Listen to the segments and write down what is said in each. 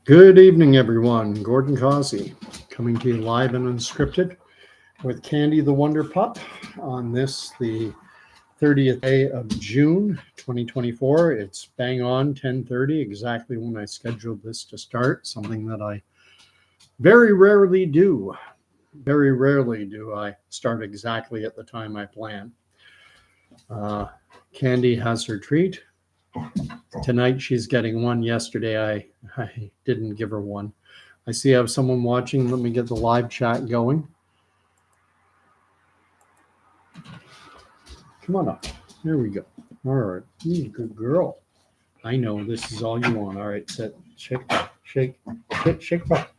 Good evening, everyone. Gordon Causey coming to you live and unscripted with Candy the Wonder Pup on this, the 30th day of June, 2024. It's bang on 10:30, exactly when I scheduled this to start, something that I very rarely do. Very rarely do I start exactly at the time I plan. Candy has her treat. Tonight she's getting one. Yesterday I didn't give her one. I see I have someone watching. Let me get the live chat going. Come on up. There we go. All right. Good girl. I know this is all you want. All right, sit. Shake, shake, shake, shake back.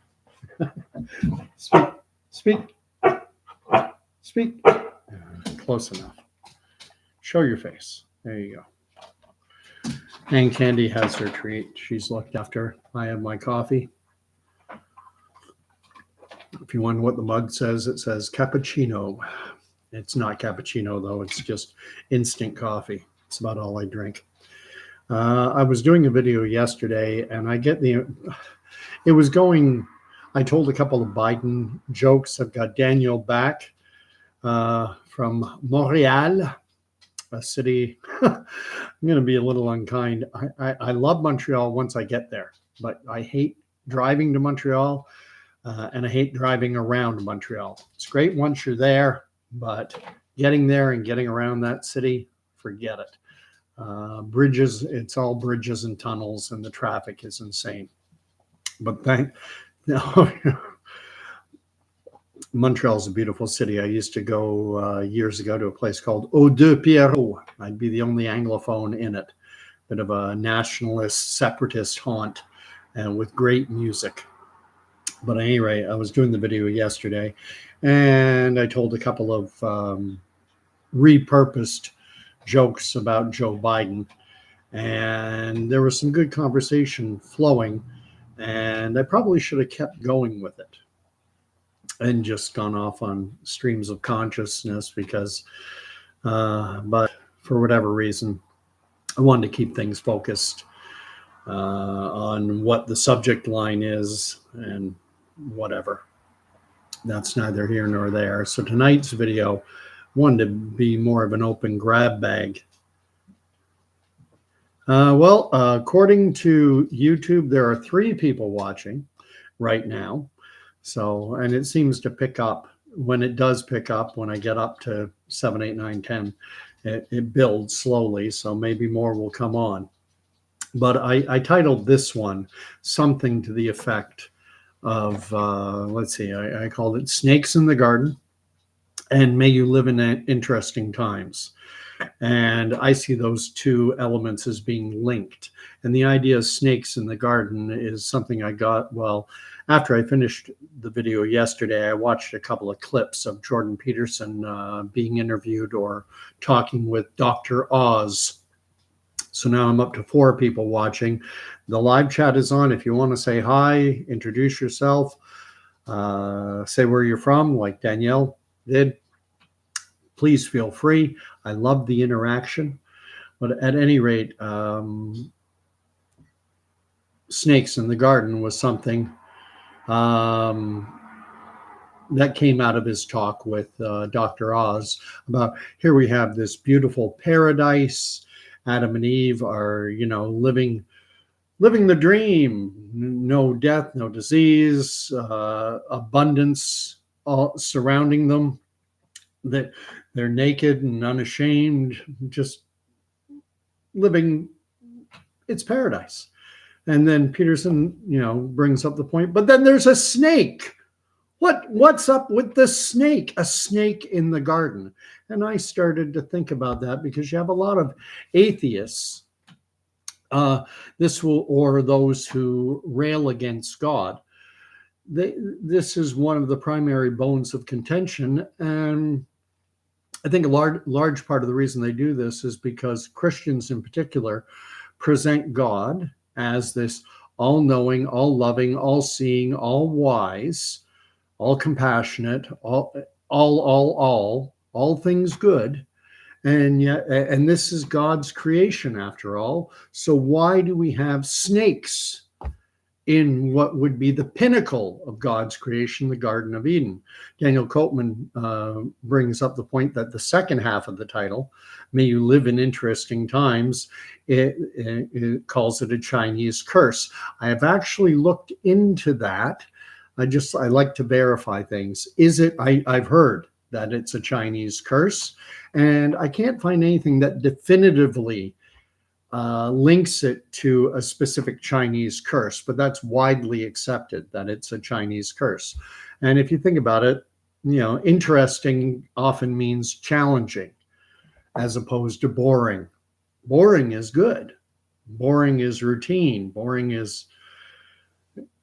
Speak. Close enough. Show your face. There you go. And Candy has her treat. She's looked after. I have my coffee. If you wonder what the mug says, it says cappuccino. It's not cappuccino, though. It's just instant coffee. It's about all I drink. I was doing a video yesterday, and I told a couple of Biden jokes. I've got Daniel back from Montreal, a city. I'm going to be a little unkind. I love Montreal once I get there, but I hate driving to Montreal, and I hate driving around Montreal. It's great once you're there, but getting there and getting around that city, forget it. Bridges, it's all bridges and tunnels, and the traffic is insane. But Montreal's a beautiful city. I used to go years ago to a place called Eau de Pierrot. I'd be the only Anglophone in it. Bit of a nationalist, separatist haunt, and with great music. But at any rate, I was doing the video yesterday, and I told a couple of repurposed jokes about Joe Biden, and there was some good conversation flowing, and I probably should have kept going with it and just gone off on streams of consciousness because, but for whatever reason, I wanted to keep things focused on what the subject line is and whatever. That's neither here nor there. So tonight's video wanted to be more of an open grab bag. According to YouTube, there are 3 people watching right now. So, and it seems to pick up. When it does pick up, when I get up to 7, 8, 9, 10, it builds slowly. So maybe more will come on. But I titled this one something to the effect of, let's see, I called it Snakes in the Garden and May You Live in Interesting Times. And I see those two elements as being linked. And the idea of snakes in the garden is something I got, after I finished the video yesterday, I watched a couple of clips of Jordan Peterson being interviewed or talking with Dr. Oz. So now I'm up to 4 people watching. The live chat is on. If you want to say hi, introduce yourself, say where you're from, like Danielle did, please feel free. I love the interaction. But at any rate, snakes in the garden was something that came out of his talk with Dr. Oz about here we have this beautiful paradise. Adam and Eve are, living the dream. No death, no disease, abundance all surrounding them. That they're naked and unashamed, just living. It's paradise. And then Peterson, brings up the point. But then there's a snake. What's up with the snake? A snake in the garden. And I started to think about that because you have a lot of atheists, or those who rail against God. This is one of the primary bones of contention. And I think a large part of the reason they do this is because Christians in particular present God as this all-knowing, all-loving, all-seeing, all-wise, all compassionate, all things good. And this is God's creation after all. So why do we have snakes in what would be the pinnacle of God's creation, the Garden of Eden. Daniel Copeman brings up the point that the second half of the title, May You Live in Interesting Times, it calls it a Chinese curse. I have actually looked into that. I like to verify things. Is it? I've heard that it's a Chinese curse, and I can't find anything that definitively links it to a specific Chinese curse, but that's widely accepted that it's a Chinese curse. And if you think about it, interesting often means challenging as opposed to boring. Boring is good. Boring is routine. Boring is,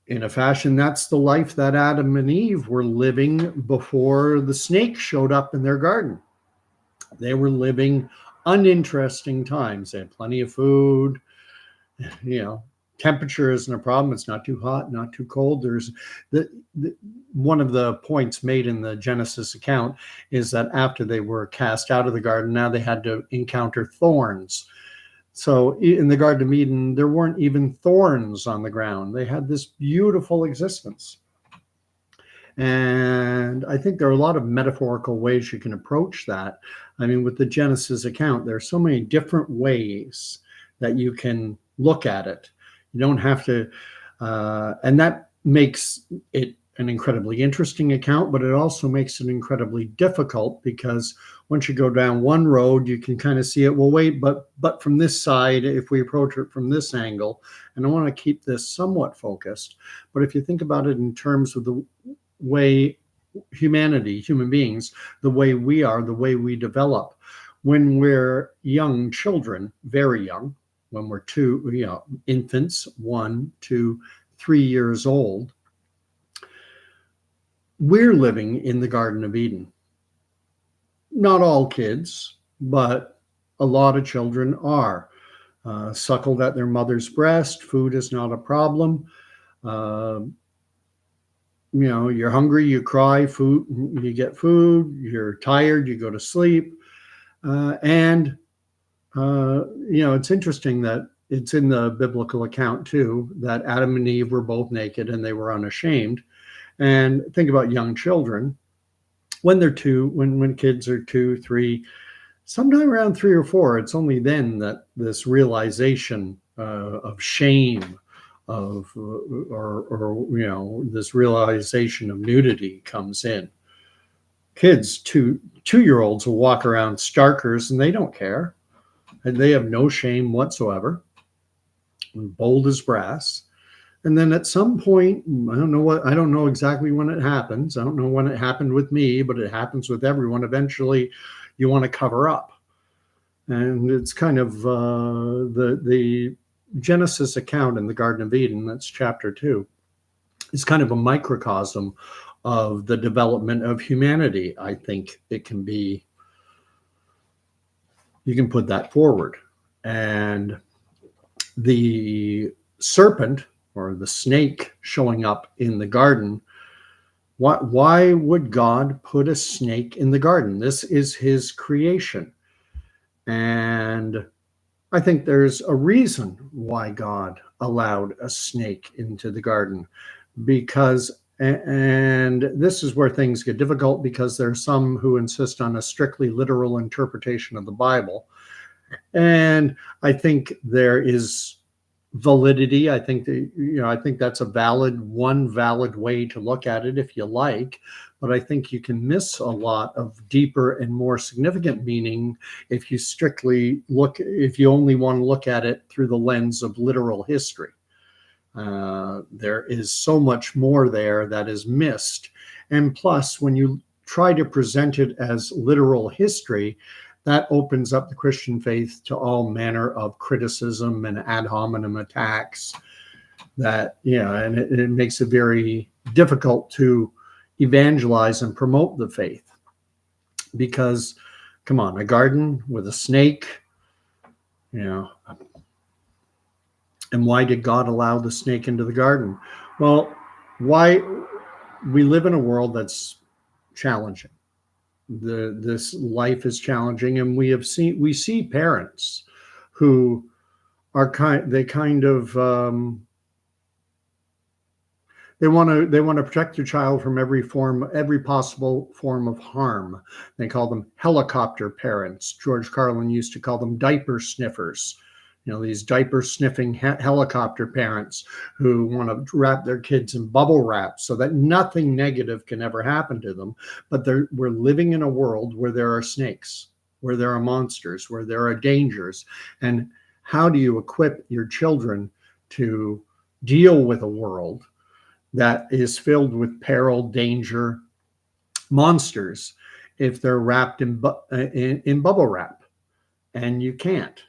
in a fashion, that's the life that Adam and Eve were living before the snake showed up in their garden. They were living uninteresting times. They had plenty of food. Temperature isn't a problem. It's not too hot, not too cold. There's one of the points made in the Genesis account is that after they were cast out of the garden, now they had to encounter thorns. So in the Garden of Eden, there weren't even thorns on the ground. They had this beautiful existence. And I think there are a lot of metaphorical ways you can approach that. I mean, with the Genesis account, there are so many different ways that you can look at it. You don't have to, and that makes it an incredibly interesting account, but it also makes it incredibly difficult because once you go down one road, you can kind of see it. Well, wait, but from this side, if we approach it from this angle, and I want to keep this somewhat focused. But if you think about it in terms of the way human beings, the way we are, the way we develop, when we're young children, very young, when we're infants, 1 to 3 years old, we're living in the Garden of Eden. Not all kids, but a lot of children are. Suckled at their mother's breast, food is not a problem. You're hungry, you cry, food, you get food, you're tired, you go to sleep. It's interesting that it's in the biblical account too, that Adam and Eve were both naked and they were unashamed. And think about young children. When they're when kids are 2, 3, sometime around 3 or 4, it's only then that this realization of shame, of this realization of nudity comes in. Kids, 2-year-olds will walk around starkers and they don't care, and they have no shame whatsoever, bold as brass. And then at some point, I don't know exactly when it happens. I don't know when it happened with me, but it happens with everyone. Eventually, you want to cover up. And it's kind of the Genesis account in the Garden of Eden, that's chapter 2, is kind of a microcosm of the development of humanity. I think it can be, you can put that forward. And the serpent, or the snake showing up in the garden, why would God put a snake in the garden? This is his creation. And I think there's a reason why God allowed a snake into the garden, because, and this is where things get difficult, because there are some who insist on a strictly literal interpretation of the Bible. And I think there is validity. I think that, I think that's one valid way to look at it if you like, but I think you can miss a lot of deeper and more significant meaning if you only want to look at it through the lens of literal history. There is so much more there that is missed. And plus, when you try to present it as literal history, that opens up the Christian faith to all manner of criticism and ad hominem attacks and it makes it very difficult to evangelize and promote the faith. Because, come on, a garden with a snake, and why did God allow the snake into the garden? Well, why? We live in a world that's challenging. This life is challenging, and we see parents who are kind of They want to protect their child from every possible form of harm. They call them helicopter parents. George Carlin used to call them diaper sniffers. These diaper sniffing helicopter parents who want to wrap their kids in bubble wrap so that nothing negative can ever happen to them. But we're living in a world where there are snakes, where there are monsters, where there are dangers. And how do you equip your children to deal with a world that is filled with peril, danger, monsters, if they're wrapped in bubble wrap? And you can't.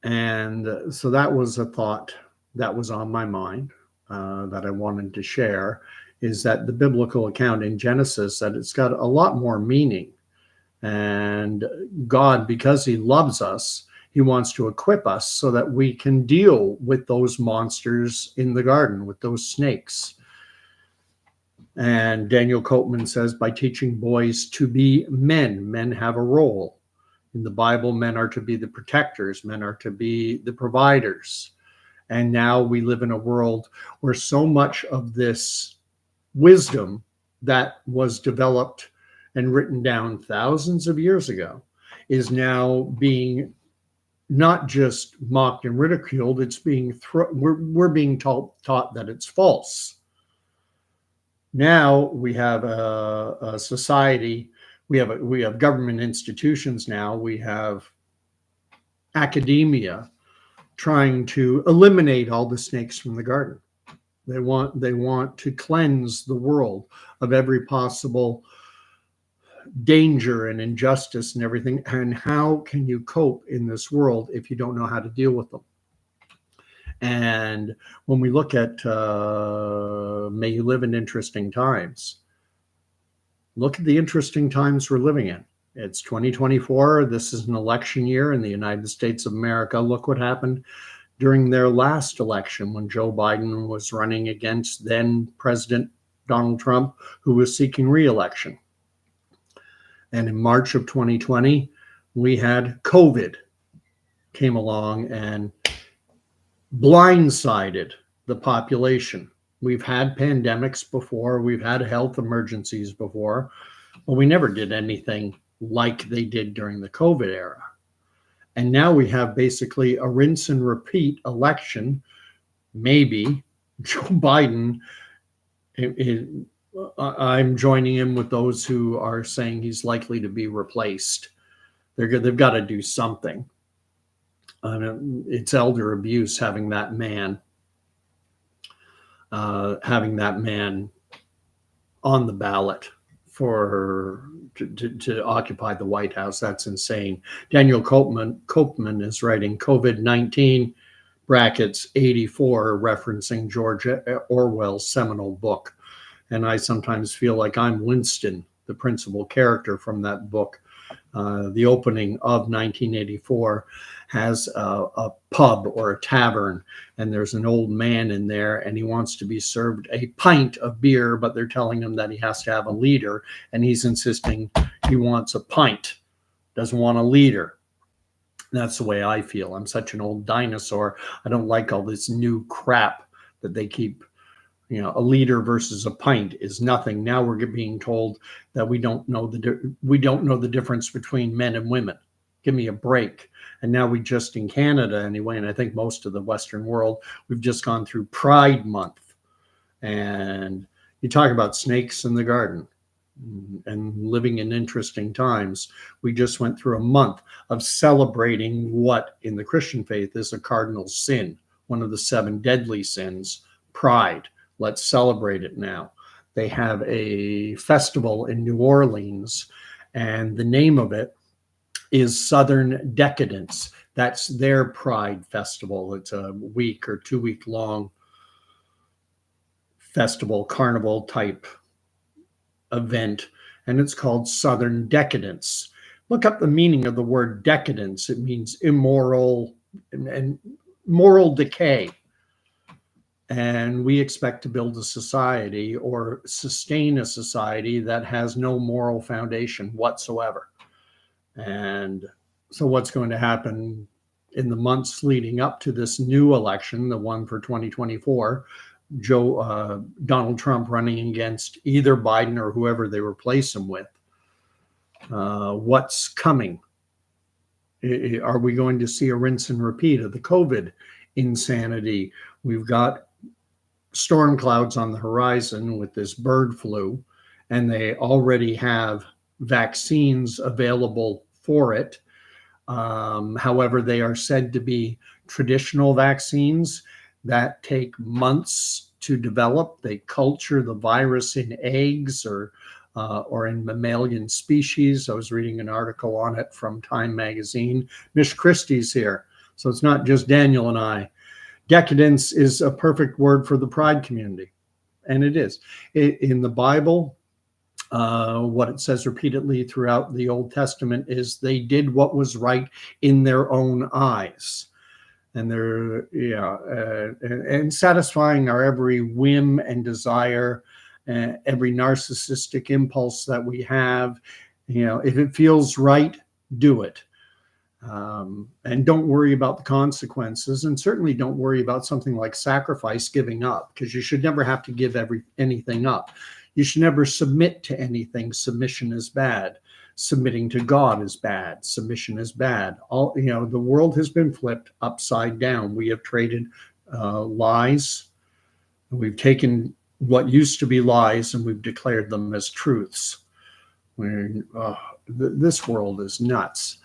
And so that was a thought that was on my mind that I wanted to share, is that the biblical account in Genesis, that it's got a lot more meaning. And God, because he loves us, he wants to equip us so that we can deal with those monsters in the garden, with those snakes. And Daniel Copeman says, by teaching boys to be men, men have a role. In the Bible, men are to be the protectors, men are to be the providers. And now we live in a world where so much of this wisdom that was developed and written down thousands of years ago is now being not just mocked and ridiculed, it's being we're being taught that it's false. Now we have a society, we have government institutions now, we have academia trying to eliminate all the snakes from the garden. They want to cleanse the world of every possible danger and injustice and everything. And how can you cope in this world if you don't know how to deal with them? And when we look at may you live in interesting times, look at the interesting times we're living in. It's 2024. This is an election year in the United States of America. Look what happened during their last election when Joe Biden was running against then President Donald Trump, who was seeking re-election. And in March of 2020, we had COVID came along and blindsided the population. We've had pandemics before, we've had health emergencies before, but we never did anything like they did during the COVID era. And now we have basically a rinse and repeat election. Maybe Joe Biden, I'm joining in with those who are saying he's likely to be replaced. They've got to do something. It's elder abuse having that man on the ballot to occupy the White House. That's insane. Daniel Copeman is writing COVID-19 brackets 84, referencing George Orwell's seminal book. And I sometimes feel like I'm Winston, the principal character from that book. The opening of 1984 has a pub or a tavern, and there's an old man in there, and he wants to be served a pint of beer, but they're telling him that he has to have a liter, and he's insisting he wants a pint, doesn't want a liter. That's the way I feel. I'm such an old dinosaur. I don't like all this new crap that they keep. A liter versus a pint is nothing. Now we're being told that we don't know the difference between men and women. Give me a break. And now we just, in Canada anyway, and I think most of the Western world, we've just gone through Pride Month. And you talk about snakes in the garden and living in interesting times. We just went through a month of celebrating what in the Christian faith is a cardinal sin, one of the 7 deadly sins, pride. Let's celebrate it now. They have a festival in New Orleans, and the name of it is Southern Decadence. That's their Pride Festival. It's a week or 2 week long festival, carnival type event, and it's called Southern Decadence. Look up the meaning of the word decadence. It means immoral and moral decay. And we expect to build a society or sustain a society that has no moral foundation whatsoever. And so what's going to happen in the months leading up to this new election, the one for 2024, Donald Trump running against either Biden or whoever they replace him with. What's coming? Are we going to see a rinse and repeat of the COVID insanity? We've got storm clouds on the horizon with this bird flu, and they already have vaccines available for it. However, they are said to be traditional vaccines that take months to develop. They culture the virus in eggs or in mammalian species. I was reading an article on it from Time magazine. Miss Christie's here, so it's not just Daniel and I. Decadence is a perfect word for the Pride community, and it is. In the Bible, what it says repeatedly throughout the Old Testament is they did what was right in their own eyes. And they're, and satisfying our every whim and desire, every narcissistic impulse that we have. If it feels right, do it. And don't worry about the consequences, and certainly don't worry about something like sacrifice, giving up, because you should never have to give anything up. You should never submit to anything. Submission is bad. Submitting to God is bad. Submission is bad. The world has been flipped upside down. We have traded lies. We've taken what used to be lies and we've declared them as truths. This world is nuts.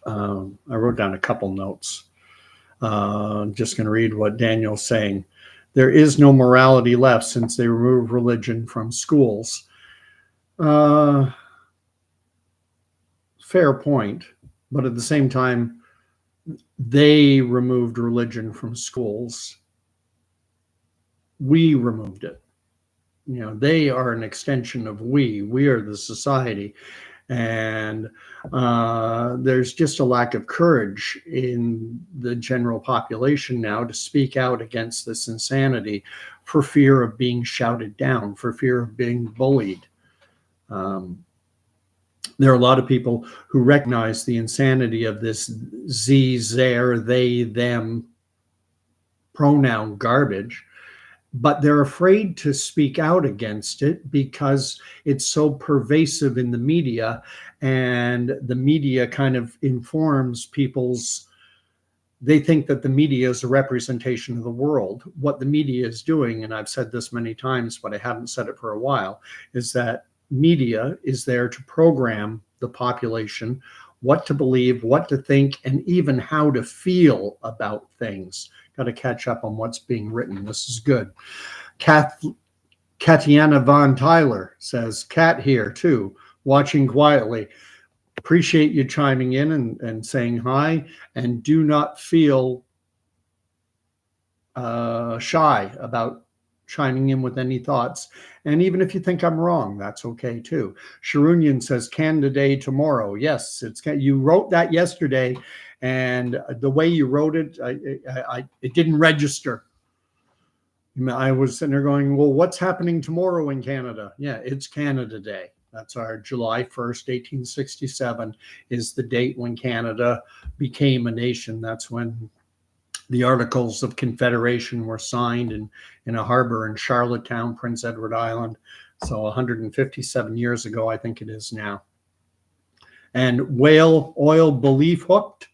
I wrote down a couple notes. I'm just going to read what Daniel's saying. There is no morality left since they removed religion from schools. Fair point. But at the same time, they removed religion from schools. We removed it. They are an extension of we. We are the society. And there's just a lack of courage in the general population now to speak out against this insanity for fear of being shouted down, for fear of being bullied. There are a lot of people who recognize the insanity of this ze, their, they, them pronoun garbage, but they're afraid to speak out against it because it's so pervasive in the media, and the media kind of informs they think that the media is a representation of the world. What the media is doing, and I've said this many times, but I haven't said it for a while, is that media is there to program the population what to believe, what to think, and even how to feel about things. Got to catch up on what's being written. This is good. Katiana Von Tyler says, Kat here too, watching quietly. Appreciate you chiming in and saying hi, and do not feel shy about chiming in with any thoughts. And even if you think I'm wrong, that's okay too. Sharunian says, Canada Day tomorrow. Yes, you wrote that yesterday, and the way you wrote it, it didn't register. I was sitting there going, well, what's happening tomorrow in Canada? Yeah, it's Canada Day. That's our July 1st, 1867 is the date when Canada became a nation. That's when the Articles of Confederation were signed in a harbor in Charlottetown, Prince Edward Island. So 157 years ago, I think it is now. And Whale Oil Belief Hooked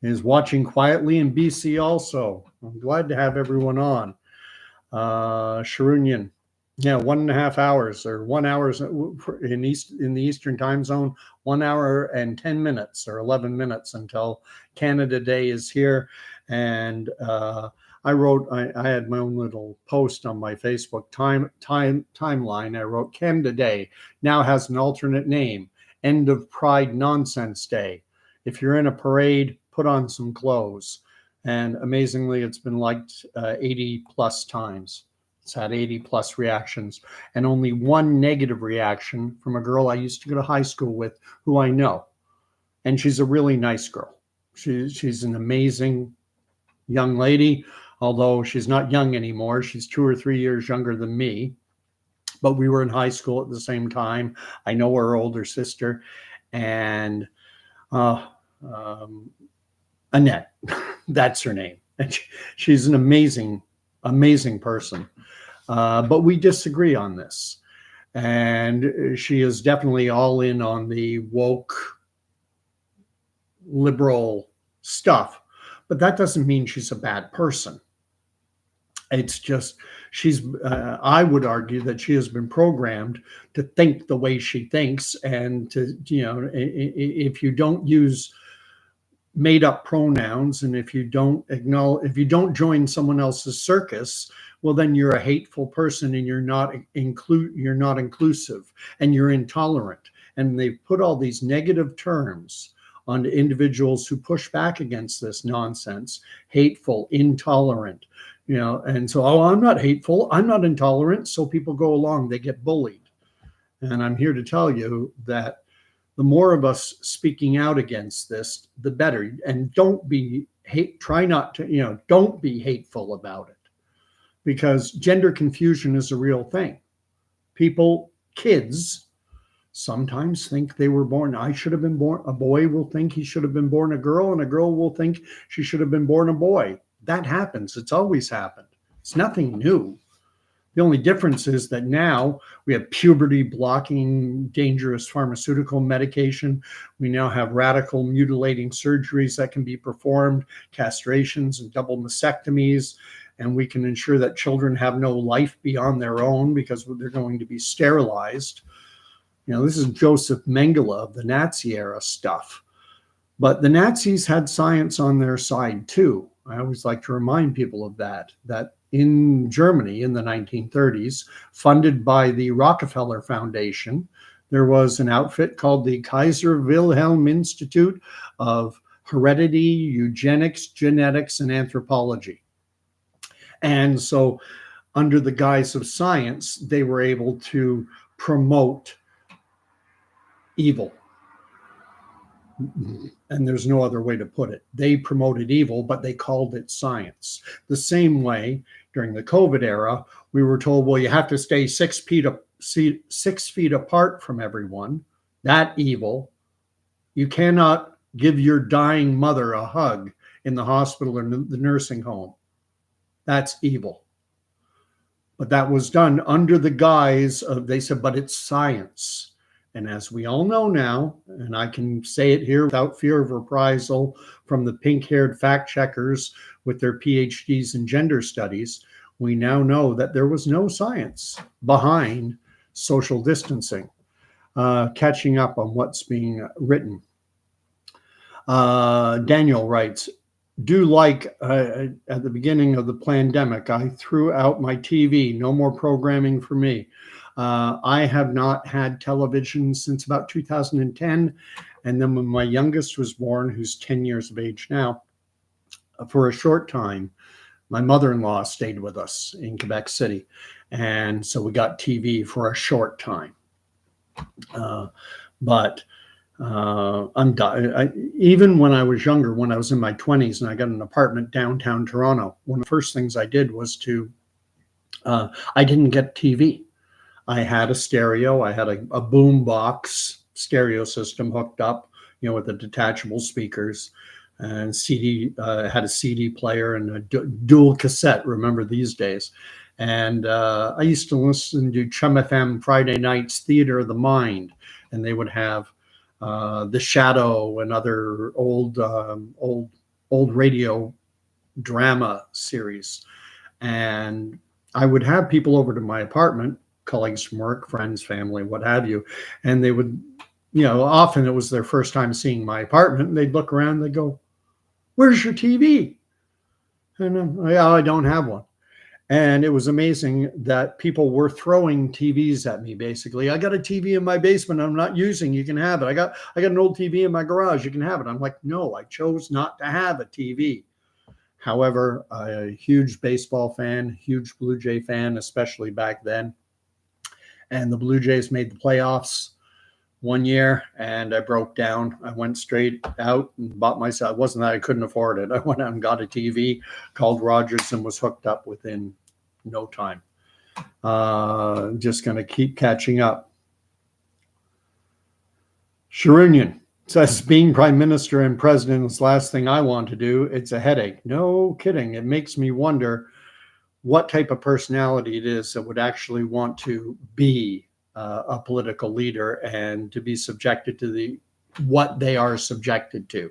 is watching quietly in BC also. I'm glad to have everyone on. Sharunian, yeah, 1.5 hours or 1 hour in the Eastern time zone, 1 hour and 10 minutes or 11 minutes until Canada Day is here. And I had my own little post on my Facebook timeline. I wrote, Canada Day now has an alternate name, End of Pride Nonsense Day. If you're in a parade, put on some clothes. And amazingly, it's been liked 80 plus times. It's had 80 plus reactions, and only one negative reaction from a girl I used to go to high school with who I know. And she's a really nice girl. She's an amazing young lady, although she's not young anymore. She's 2 or 3 years younger than me, but we were in high school at the same time. I know her older sister, and Annette, that's her name. And she's an amazing amazing person. But we disagree on this. And she is definitely all in on the woke liberal stuff. But that doesn't mean she's a bad person. It's just I would argue that she has been programmed to think the way she thinks, and to, if you don't use made up pronouns, and if you don't join someone else's circus, well, then you're a hateful person, and you're not inclusive, and you're intolerant. And they've put all these negative terms on individuals who push back against this nonsense: hateful, intolerant, and so, oh, I'm not hateful, I'm not intolerant. So people go along, they get bullied. And I'm here to tell you that the more of us speaking out against this, the better. And don't be don't be hateful about it, because gender confusion is a real thing. Kids sometimes think they were born, I should have been born, a boy will think he should have been born a girl, and a girl will think she should have been born a boy. That happens. It's always happened. It's nothing new. The only difference is that now we have puberty blocking dangerous pharmaceutical medication. We now have radical mutilating surgeries that can be performed, castrations and double mastectomies, and we can ensure that children have no life beyond their own because they're going to be sterilized. This is Joseph Mengele of the Nazi era stuff. But the Nazis had science on their side too. I always like to remind people of that in Germany in the 1930s, funded by the Rockefeller Foundation, there was an outfit called the Kaiser Wilhelm Institute of Heredity, Eugenics, Genetics, and Anthropology. And so under the guise of science, they were able to promote evil. And there's no other way to put it. They promoted evil, but they called it science. The same way during the COVID era, we were told, well, you have to stay 6 feet apart from everyone. That evil. You cannot give your dying mother a hug in the hospital or the nursing home. That's evil. But that was done under the guise of, they said, but it's science. And as we all know now, and I can say it here without fear of reprisal from the pink-haired fact checkers with their PhDs in gender studies, we now know that there was no science behind social distancing. Catching up on what's being written. Daniel writes, at the beginning of the pandemic, I threw out my TV, no more programming for me. I have not had television since about 2010. And then when my youngest was born, who's 10 years of age now, for a short time, my mother-in-law stayed with us in Quebec City. And so we got TV for a short time. Even when I was younger, when I was in my 20s and I got an apartment downtown Toronto, one of the first things I did was I didn't get TV. I had a stereo. I had a boom box stereo system hooked up, with the detachable speakers, and had a CD player and a dual cassette. Remember these days? And I used to listen to Chum FM Friday nights, Theater of the Mind, and they would have The Shadow and other old radio drama series. And I would have people over to my apartment, colleagues from work, friends, family, what have you. And they would, often it was their first time seeing my apartment, and they'd look around and they'd go, "Where's your TV?" And I'm like, "Oh, I don't have one." And it was amazing that people were throwing TVs at me. Basically, I got a TV in my basement I'm not using. You can have it. I got an old TV in my garage. You can have it. I'm like, no, I chose not to have a TV. However, a huge baseball fan, huge Blue Jay fan, especially back then. And the Blue Jays made the playoffs one year, and I broke down. I went straight out and bought myself. It wasn't that I couldn't afford it. I went out and got a TV, called Rogers, and was hooked up within no time. Just going to keep catching up. Sharunian says, being prime minister and president is the last thing I want to do. It's a headache. No kidding. It makes me wonder what type of personality it is that would actually want to be a political leader and to be subjected to what they are subjected to.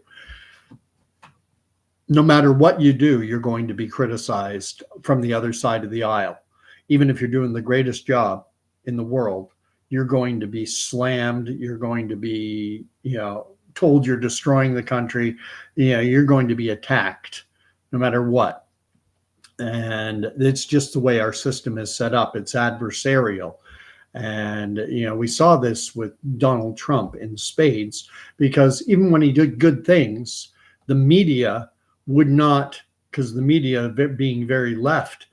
No matter what you do, you're going to be criticized from the other side of the aisle. Even if you're doing the greatest job in the world, you're going to be slammed. You're going to be, told you're destroying the country. You're going to be attacked no matter what. And it's just the way our system is set up. It's adversarial. And, we saw this with Donald Trump in spades, because even when he did good things, the media would not, because the media, being very left,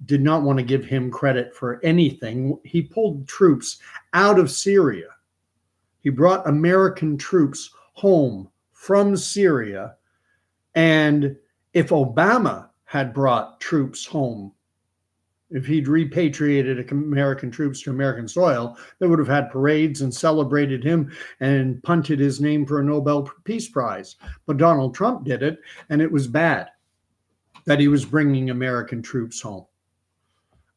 did not want to give him credit for anything. He pulled troops out of Syria. He brought American troops home from Syria. And if Obama had brought troops home, if he'd repatriated American troops to American soil, they would have had parades and celebrated him and punted his name for a Nobel Peace Prize. But Donald Trump did it, and it was bad that he was bringing American troops home.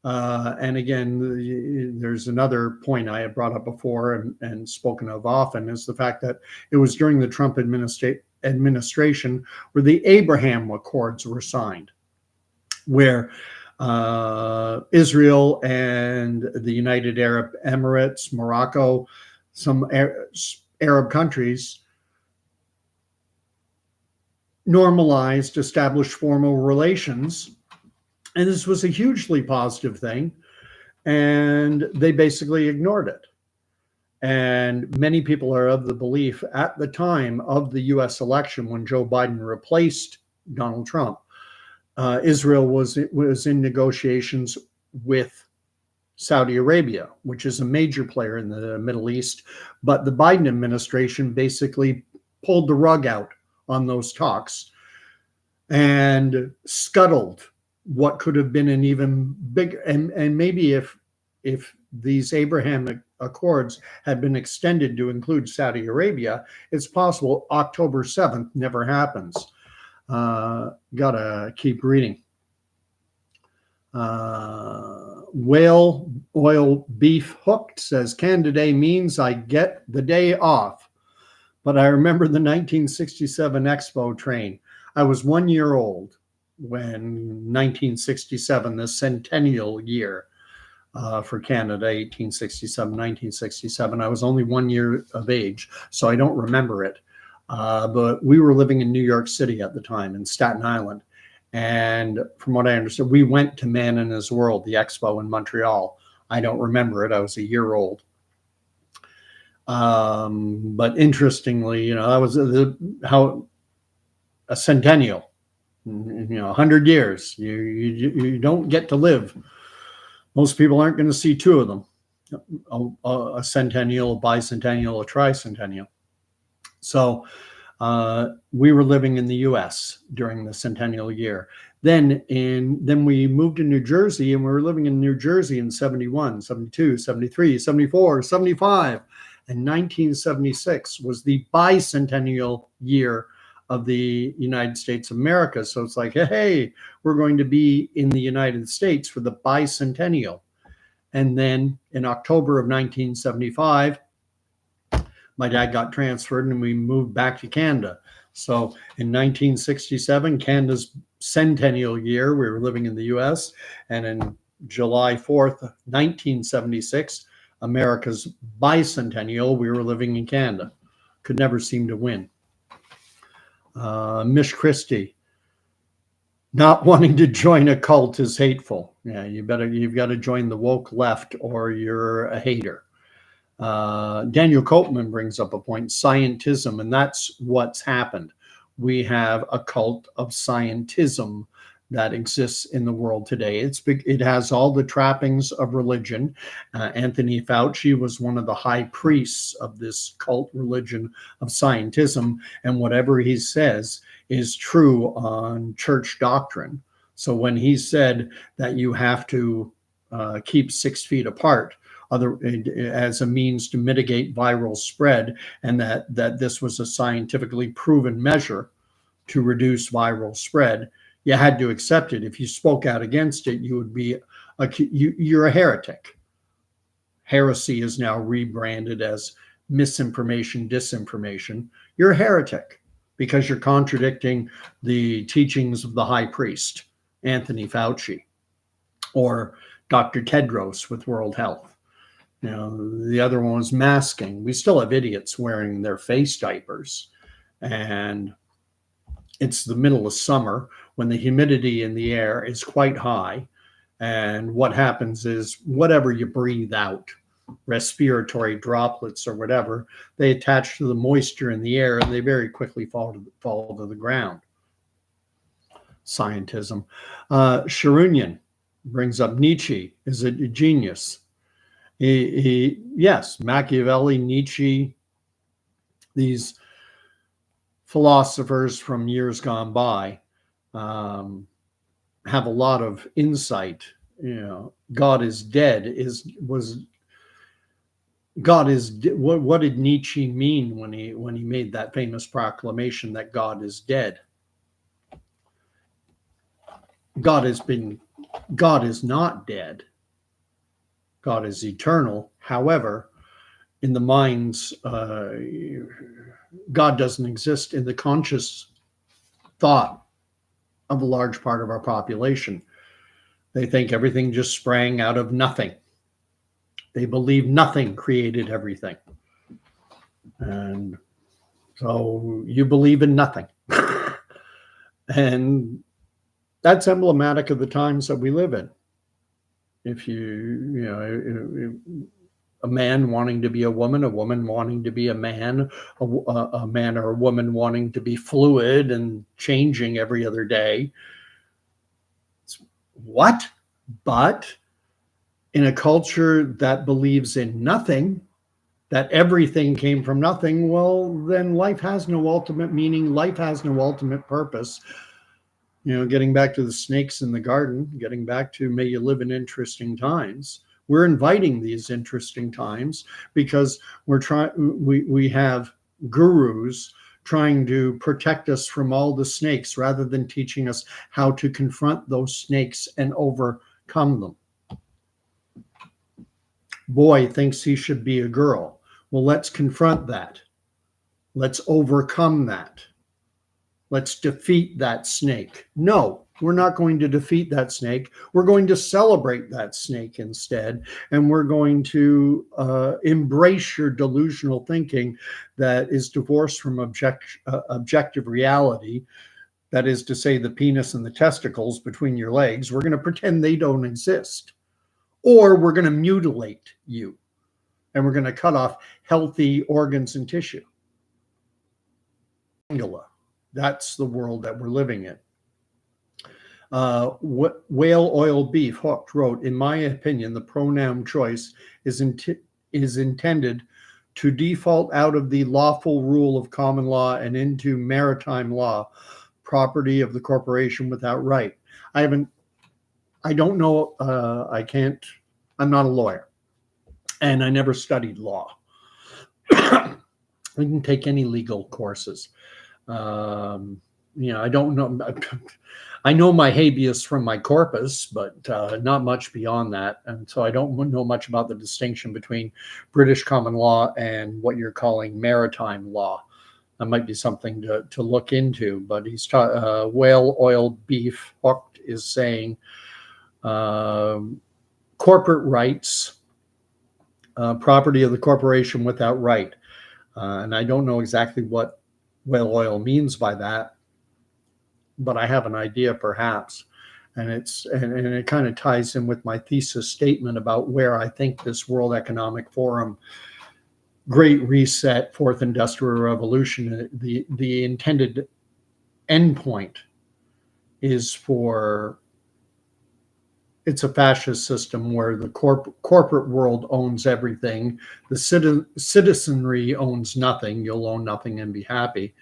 And again, there's another point I had brought up before and spoken of often, is the fact that it was during the Trump administration where the Abraham Accords were signed, where Israel and the United Arab Emirates, Morocco, some Arab countries normalized, established formal relations. And this was a hugely positive thing. And they basically ignored it. And many people are of the belief at the time of the US election, when Joe Biden replaced Donald Trump, Israel was in negotiations with Saudi Arabia, which is a major player in the Middle East. But the Biden administration basically pulled the rug out on those talks and scuttled what could have been an even bigger, and maybe if these Abraham Accords had been extended to include Saudi Arabia, it's possible October 7th never happens. Gotta keep reading. Whale Oil Beef Hooked says, Canada Day means I get the day off. But I remember the 1967 Expo train. I was 1 year old when 1967, the centennial year for Canada, 1867, 1967. I was only 1 year of age, so I don't remember it. But we were living in New York City at the time, in Staten Island. And from what I understood, we went to Man and His World, the expo in Montreal. I don't remember it. I was a year old. But interestingly, that was how a centennial, 100 years. You don't get to live. Most people aren't going to see two of them, a centennial, a bicentennial, a tricentennial. So we were living in the US during the centennial year. Then we moved to New Jersey, and we were living in New Jersey in 71, 72, 73, 74, 75. And 1976 was the bicentennial year of the United States of America. So it's like, hey, we're going to be in the United States for the bicentennial. And then in October of 1975, my dad got transferred and we moved back to Canada. So in 1967, Canada's centennial year, we were living in the US. And in July 4th, 1976, America's bicentennial, we were living in Canada. Could never seem to win. Mish Christie, not wanting to join a cult is hateful. Yeah, you've got to join the woke left or you're a hater. Daniel Copeman brings up a point, scientism, and that's what's happened. We have a cult of scientism that exists in the world today. It has all the trappings of religion. Anthony Fauci was one of the high priests of this cult religion of scientism, and whatever he says is true on church doctrine. So when he said that you have to keep 6 feet apart, as a means to mitigate viral spread, and that this was a scientifically proven measure to reduce viral spread, You had to accept it. If you spoke out against it, you would be you're a heretic. Heresy is now rebranded as misinformation, disinformation. You're a heretic because you're contradicting the teachings of the high priest, Anthony Fauci, or Dr. Tedros with World Health. You know, the other one was masking. We still have idiots wearing their face diapers. And it's the middle of summer when the humidity in the air is quite high. And what happens is whatever you breathe out, respiratory droplets or whatever, they attach to the moisture in the air and they very quickly fall to the ground. Scientism. Sharunian brings up Nietzsche is a genius. Yes, Machiavelli, Nietzsche, these philosophers from years gone by have a lot of insight. You know, God is dead what did Nietzsche mean when he made that famous proclamation that God is dead? God is not dead. God is eternal. However, in the minds, God doesn't exist in the conscious thought of a large part of our population. They think everything just sprang out of nothing. They believe nothing created everything. And so you believe in nothing. And that's emblematic of the times that we live in. If a man wanting to be a woman wanting to be a man, a man or a woman wanting to be fluid and changing every other day. What? But in a culture that believes in nothing, that everything came from nothing, well, then life has no ultimate meaning. Life has no ultimate purpose. You know, getting back to the snakes in the garden, getting back to may you live in interesting times. We're inviting these interesting times because we have gurus trying to protect us from all the snakes rather than teaching us how to confront those snakes and overcome them. Boy thinks he should be a girl. Well, let's confront that. Let's overcome that. Let's defeat that snake. No, we're not going to defeat that snake. We're going to celebrate that snake instead. And we're going to embrace your delusional thinking that is divorced from objective reality. That is to say, the penis and the testicles between your legs. We're going to pretend they don't exist. Or we're going to mutilate you. And we're going to cut off healthy organs and tissue. That's the world that we're living in. Whale Oil Beef Hooked wrote, in my opinion, the pronoun choice is intended to default out of the lawful rule of common law and into maritime law, property of the corporation without right. I don't know. I'm not a lawyer and I never studied law. I didn't take any legal courses. I don't know. I know my habeas from my corpus, but not much beyond that. And so I don't know much about the distinction between British common law and what you're calling maritime law. That might be something to look into. But Whale Oil Beef Hooked is saying corporate rights, property of the corporation without right. And I don't know exactly what whale oil means by that, but I have an idea perhaps. And it kind of ties in with my thesis statement about where I think this World Economic Forum, Great Reset, Fourth Industrial Revolution, the intended endpoint is it's a fascist system where the corporate world owns everything. The citizenry owns nothing. You'll own nothing and be happy.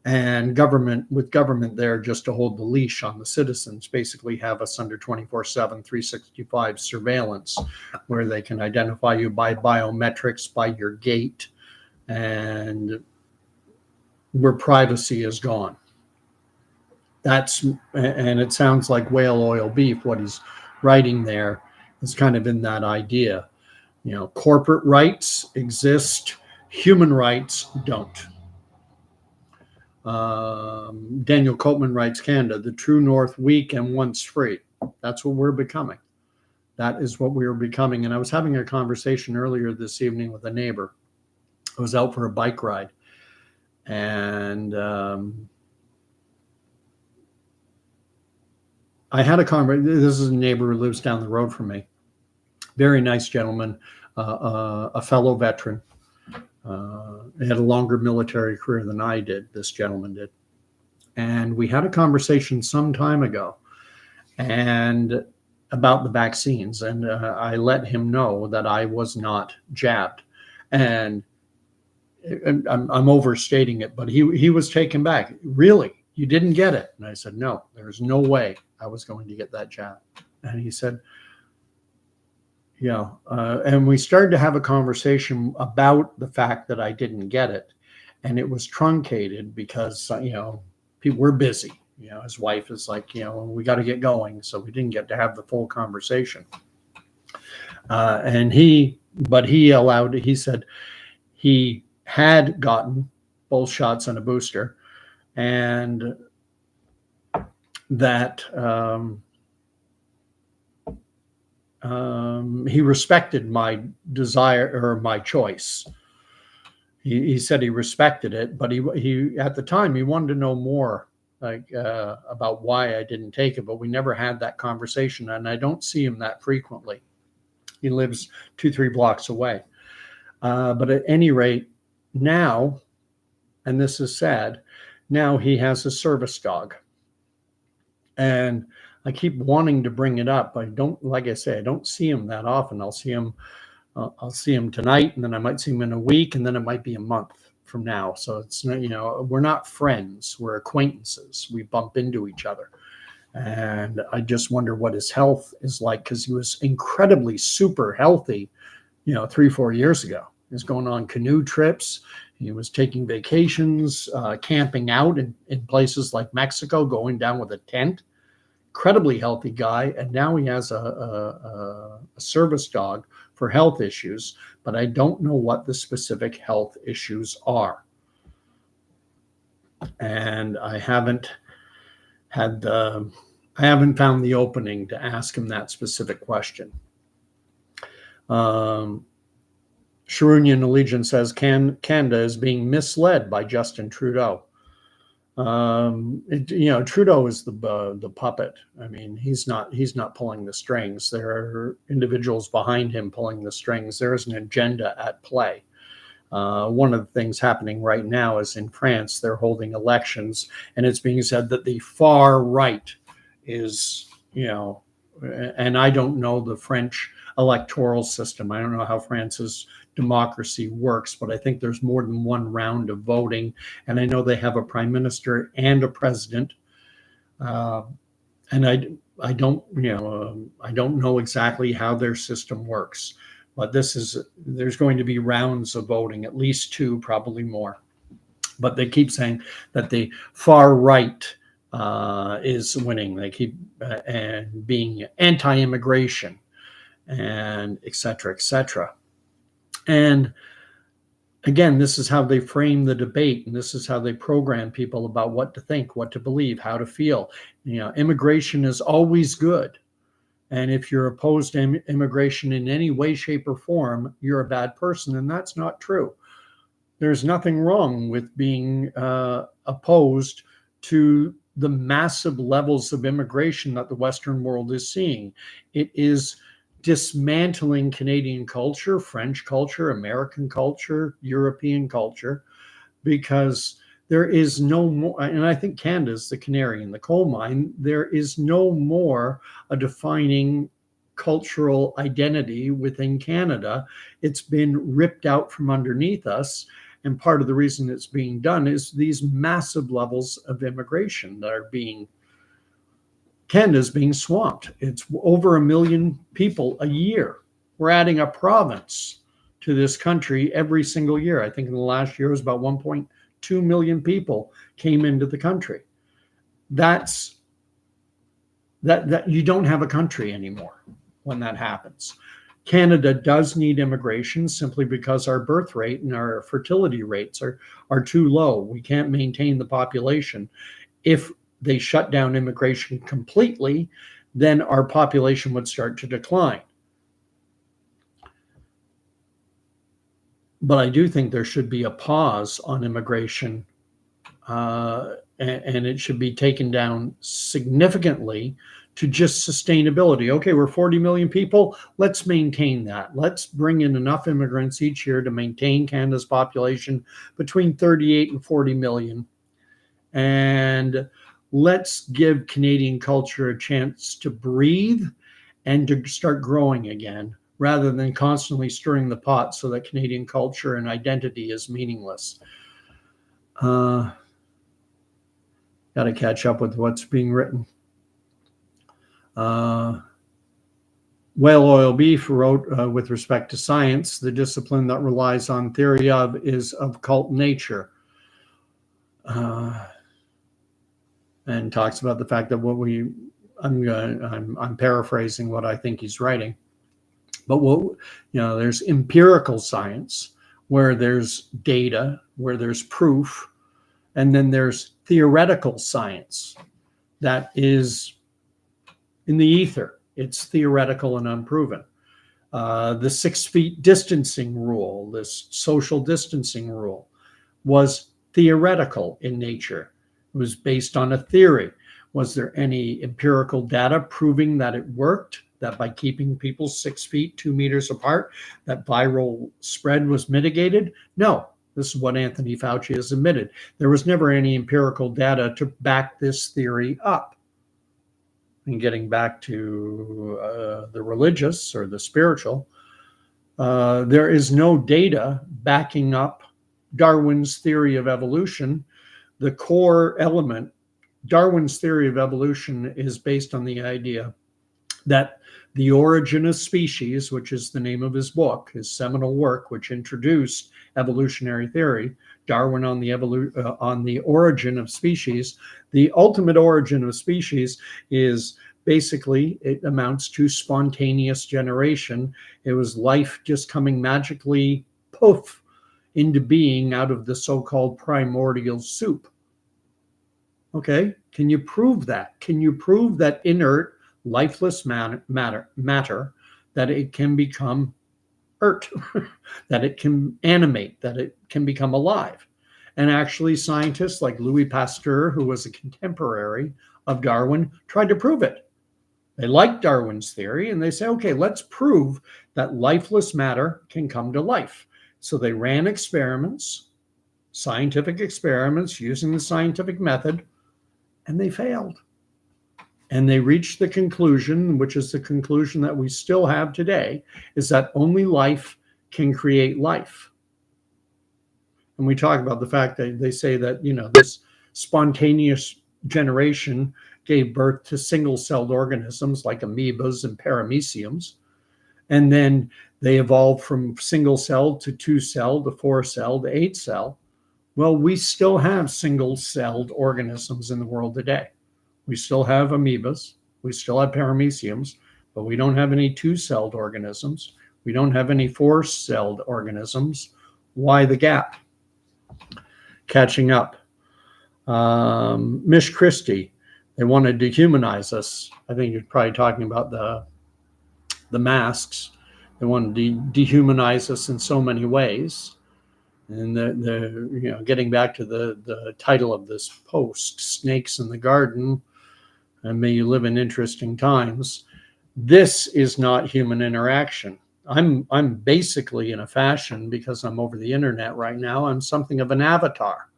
And government there just to hold the leash on the citizens, basically have us under 24/7, 365 surveillance, where they can identify you by biometrics, by your gait, and where privacy is gone. That's, and it sounds like whale oil beef. What he's writing there is kind of in that idea. You know, corporate rights exist, human rights don't. Daniel Copeman writes, Canada, the true north weak and once free. That's what we're becoming. That is what we are becoming. And I was having a conversation earlier this evening with a neighbor. I was out for a bike ride, and I had a conversation. This is a neighbor who lives down the road from me. Very nice gentleman, a fellow veteran. He had a longer military career than I did, this gentleman did. And we had a conversation some time ago and about the vaccines. And I let him know that I was not jabbed. And I'm overstating it, but he was taken back. Really? You didn't get it? And I said, no, there's no way I was going to get that jab. And he said, yeah. And we started to have a conversation about the fact that I didn't get it. And it was truncated because, you know, people were busy. You know, his wife is like, you know, we got to get going. So we didn't get to have the full conversation. But he allowed, he said he had gotten both shots and a booster, and that he respected my desire or my choice. He said he respected it, but he at the time he wanted to know more, like about why I didn't take it, but we never had that conversation, and I don't see him that frequently. He lives 2-3 blocks away. But at any rate, now, and this is sad, now he has a service dog. And I keep wanting to bring it up. I don't, like I say, I don't see him that often. I'll see him tonight, and then I might see him in a week, and then it might be a month from now. So it's not, you know, we're not friends, we're acquaintances. We bump into each other. And I just wonder what his health is like, because he was incredibly super healthy, you know, 3-4 years ago. He was going on canoe trips. He was taking vacations, camping out in places like Mexico, going down with a tent. Incredibly healthy guy. And now he has a service dog for health issues, but I don't know what the specific health issues are. And I haven't found the opening to ask him that specific question. Sharunian Allegiance says Canada is being misled by Justin Trudeau. Trudeau is the puppet. I mean, he's not pulling the strings. There are individuals behind him pulling the strings. There is an agenda at play. One of the things happening right now is in France, they're holding elections, and it's being said that the far right is, you know, and I don't know the French electoral system. I don't know how France's democracy works, but I think there's more than one round of voting. And I know they have a prime minister and a president. And I don't know exactly how their system works, but there's going to be rounds of voting, at least 2, probably more. But they keep saying that the far right is winning. They keep and being anti-immigration and et cetera, et cetera. And again, this is how they frame the debate, and this is how they program people about what to think, what to believe, how to feel. You know, immigration is always good. And if you're opposed to immigration in any way, shape, or form, you're a bad person. And that's not true. There's nothing wrong with being opposed to the massive levels of immigration that the Western world is seeing. It is dismantling Canadian culture, French culture, American culture, European culture, because there is no more, and I think Canada is the canary in the coal mine, there is no more a defining cultural identity within Canada. It's been ripped out from underneath us. And part of the reason it's being done is these massive levels of immigration that are Canada's being swamped. It's over 1 million people a year. We're adding a province to this country every single year. I think in the last year it was about 1.2 million people came into the country. that's that you don't have a country anymore when that happens. Canada does need immigration simply because our birth rate and our fertility rates are too low. We can't maintain the population. If they shut down immigration completely, then our population would start to decline. But I do think there should be a pause on immigration, and it should be taken down significantly to just sustainability. Okay, we're 40 million people. Let's maintain that. Let's bring in enough immigrants each year to maintain Canada's population between 38 and 40 million. And let's give Canadian culture a chance to breathe and to start growing again, rather than constantly stirring the pot so that Canadian culture and identity is meaningless. Got to catch up with what's being written. Whale Oil Beef wrote, with respect to science, the discipline that relies on theory of is of cult nature. And talks about the fact that I'm paraphrasing what I think he's writing. But there's empirical science where there's data, where there's proof, and then there's theoretical science that is in the ether. It's theoretical and unproven. The 6 feet distancing rule, this social distancing rule, was theoretical in nature. It was based on a theory. Was there any empirical data proving that it worked? That by keeping people 6 feet, 2 meters apart, that viral spread was mitigated? No. This is what Anthony Fauci has admitted. There was never any empirical data to back this theory up. And getting back to the religious or the spiritual, there is no data backing up Darwin's theory of evolution. The core element, Darwin's theory of evolution, is based on the idea that the origin of species, which is the name of his book, his seminal work, which introduced evolutionary theory, Darwin on the origin of species. The ultimate origin of species is basically, it amounts to spontaneous generation. It was life just coming magically, poof, into being out of the so-called primordial soup. Okay, can you prove that? Can you prove that inert, lifeless matter, that it can become that it can animate, that it can become alive? And actually, scientists like Louis Pasteur, who was a contemporary of Darwin, tried to prove it. They liked Darwin's theory, and they say, okay, let's prove that lifeless matter can come to life. So they ran experiments, scientific experiments, using the scientific method, and they failed. And they reached the conclusion, which is the conclusion that we still have today, is that only life can create life. And we talk about the fact that they say that, this spontaneous generation gave birth to single-celled organisms like amoebas and parameciums. And then they evolved from single-celled to 2-celled to 4-celled to 8-cell. Well, we still have single-celled organisms in the world today. We still have amoebas, we still have parameciums, but we don't have any 2-celled organisms. We don't have any 4-celled organisms. Why the gap? Catching up. Mish Christie, they want to dehumanize us. I think you're probably talking about the masks. They want to dehumanize us in so many ways. And getting back to the title of this post, Snakes in the Garden, and may you live in interesting times. This is not human interaction. I'm basically in a fashion, because I'm over the internet right now, I'm something of an avatar.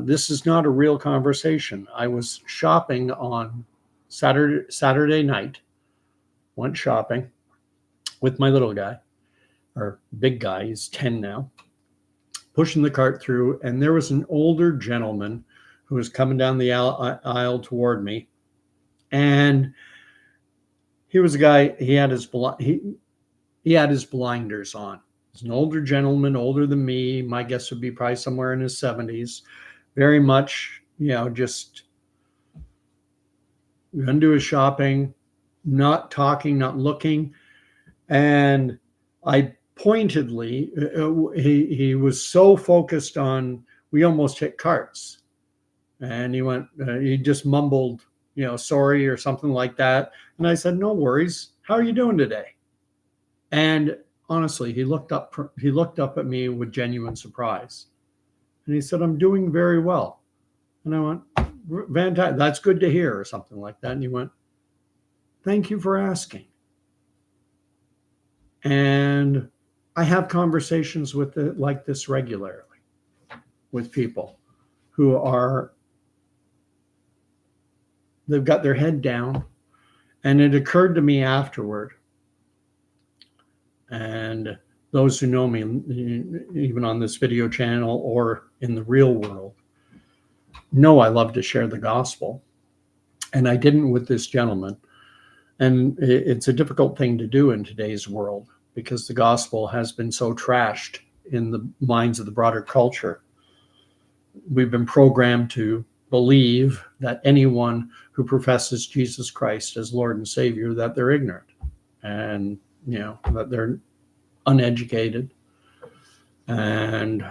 This is not a real conversation. I was shopping on Saturday night, went shopping with my little guy, or big guy, he's 10 now, pushing the cart through, and there was an older gentleman who was coming down the aisle toward me. And he was a guy, he had his blinders on. He's an older gentleman, older than me. My guess would be probably somewhere in his 70s. Very much just undo his shopping, not talking, not looking. And I pointedly, he was so focused on, we almost hit carts. And he just mumbled, sorry or something like that. And I said, no worries. How are you doing today? And honestly, he looked up at me with genuine surprise. And he said, I'm doing very well. And I went, fantastic, that's good to hear, or something like that. And he went, thank you for asking. And I have conversations like this regularly with people who they've got their head down. And it occurred to me afterward, and those who know me, even on this video channel or in the real world, know I love to share the gospel. And I didn't with this gentleman. And it's a difficult thing to do in today's world because the gospel has been so trashed in the minds of the broader culture. We've been programmed to believe that anyone who professes Jesus Christ as Lord and Savior, that they're ignorant and, that they're uneducated. And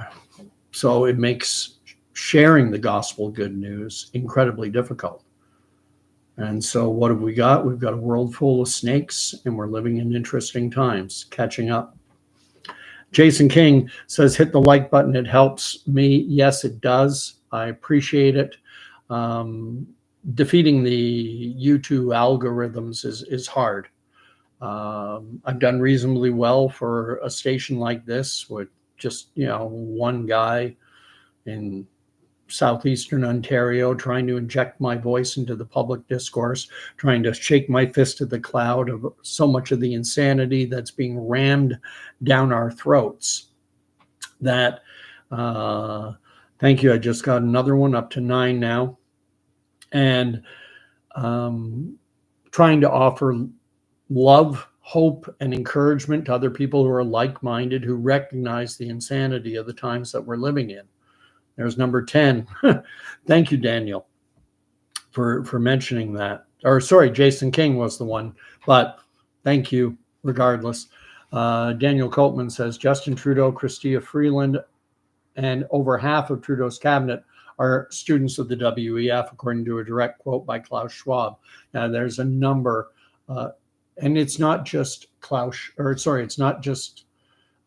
so it makes sharing the gospel good news incredibly difficult. And so what have we got? We've got a world full of snakes, and we're living in interesting times, catching up. Jason King says, hit the like button. It helps me. Yes, it does. I appreciate it. Defeating the YouTube algorithms is hard. I've done reasonably well for a station like this with just, one guy in southeastern Ontario trying to inject my voice into the public discourse, trying to shake my fist at the cloud of so much of the insanity that's being rammed down our throats. That, thank you. I just got another one up to 9 now. And trying to offer love, hope, and encouragement to other people who are like-minded, who recognize the insanity of the times that we're living in. There's number 10. Thank you, Daniel, for mentioning that. Or sorry, Jason King was the one, but thank you regardless. Daniel Coltman says, Justin Trudeau, Chrystia Freeland, and over half of Trudeau's cabinet are students of the WEF, according to a direct quote by Klaus Schwab. Now, there's a number, and it's not just it's not just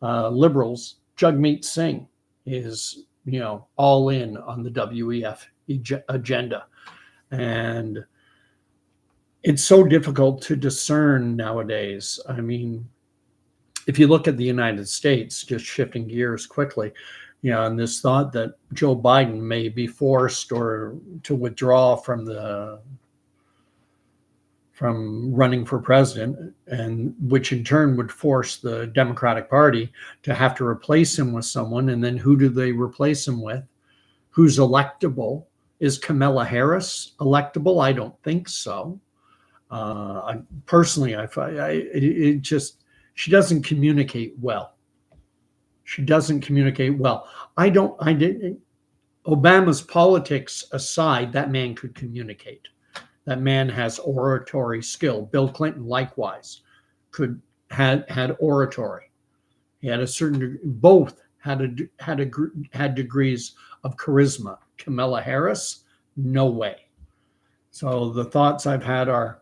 liberals. Jagmeet Singh is, all in on the WEF agenda. And it's so difficult to discern nowadays. I mean, if you look at the United States, just shifting gears quickly, and this thought that Joe Biden may be forced or to withdraw from running for president, and which in turn would force the Democratic Party to have to replace him with someone. And then who do they replace him with? Who's electable? Is Kamala Harris electable? I don't think so. Personally, she doesn't communicate well. She doesn't communicate well. Obama's politics aside, that man could communicate. That man has oratory skill. Bill Clinton, likewise, had oratory. He had both had degrees of charisma. Kamala Harris, no way. So the thoughts I've had are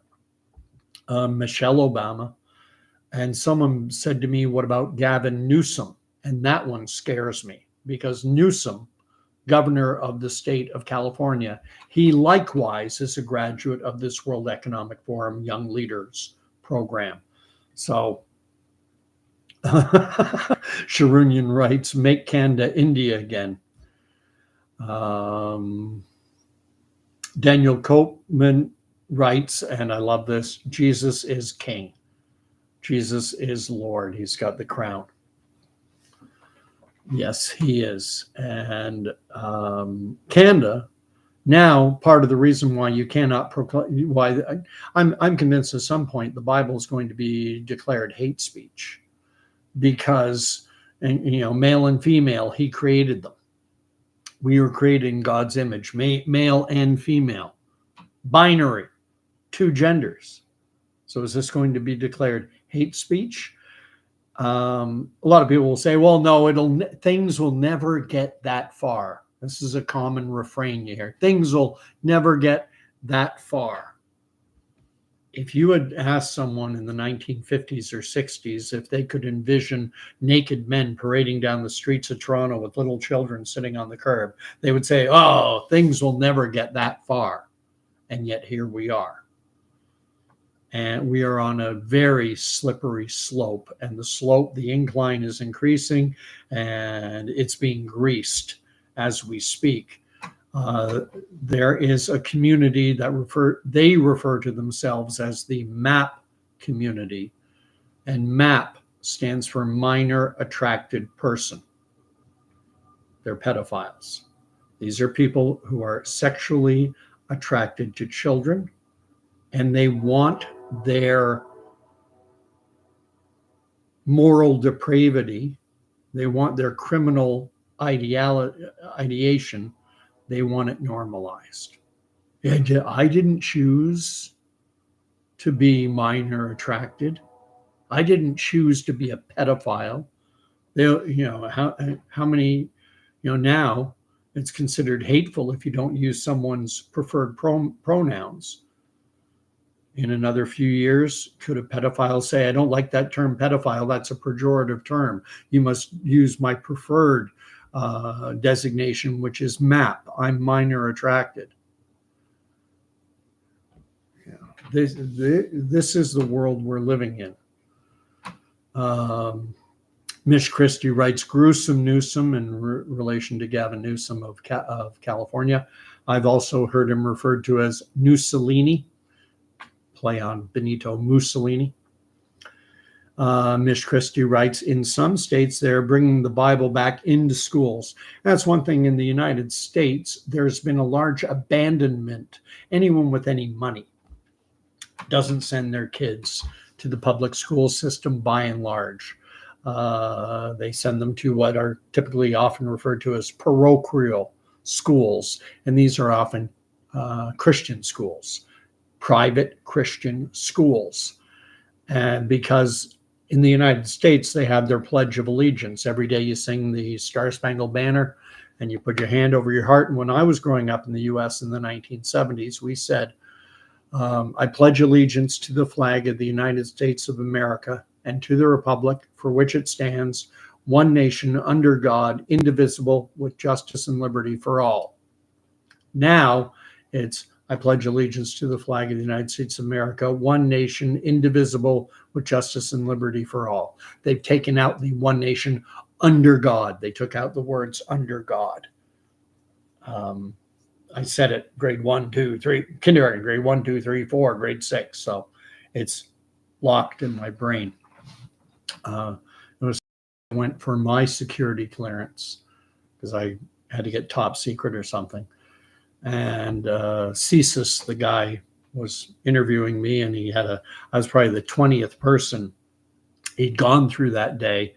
Michelle Obama, and someone said to me, "What about Gavin Newsom?" And that one scares me because Newsom, governor of the state of California, he likewise is a graduate of this World Economic Forum Young Leaders program. So Sharunian writes, make Canada India again. Daniel Copeman writes, and I love this, Jesus is king. Jesus is Lord. He's got the crown. Yes, he is. And Canada, now part of the reason why you cannot proclaim, why I'm convinced at some point the Bible is going to be declared hate speech, because, male and female, he created them. We are created in God's image, male and female, binary, two genders. So is this going to be declared hate speech? A lot of people will say, well, no, things will never get that far. This is a common refrain you hear. Things will never get that far. If you had asked someone in the 1950s or 60s if they could envision naked men parading down the streets of Toronto with little children sitting on the curb, they would say, oh, things will never get that far. And yet here we are. And we are on a very slippery slope, and the incline is increasing, and it's being greased as we speak. There is a community that they refer to themselves as the MAP community, and MAP stands for minor attracted person. They're pedophiles. These are people who are sexually attracted to children, and they want their moral depravity, they want their criminal ideation, they want it normalized. And I didn't choose to be minor attracted. I didn't choose to be a pedophile. How many, now it's considered hateful if you don't use someone's preferred pronouns. In another few years, could a pedophile say, I don't like that term pedophile, that's a pejorative term. You must use my preferred designation, which is MAP. I'm minor attracted. Yeah. This is the world we're living in. Mish Christie writes, gruesome Newsom in relation to Gavin Newsom of California. I've also heard him referred to as Mussolini, play on Benito Mussolini. Mish Christie writes, in some states, they're bringing the Bible back into schools. That's one thing in the United States. There's been a large abandonment. Anyone with any money doesn't send their kids to the public school system by and large. They send them to what are typically often referred to as parochial schools, and these are often Christian schools, private Christian schools. And because in the United States, they have their Pledge of Allegiance. Every day you sing the Star Spangled Banner and you put your hand over your heart. And when I was growing up in the US in the 1970s, we said, I pledge allegiance to the flag of the United States of America and to the republic for which it stands, one nation under God, indivisible, with justice and liberty for all. Now it's, I pledge allegiance to the flag of the United States of America, one nation, indivisible, with justice and liberty for all. They've taken out the one nation under God. They took out the words under God. I said it grade 1, 2, 3, kindergarten, grade 1, 2, 3, 4, grade 6. So it's locked in my brain. I went for my security clearance because I had to get top secret or something. And CSIS, the guy, was interviewing me, and I was probably the 20th person he'd gone through that day.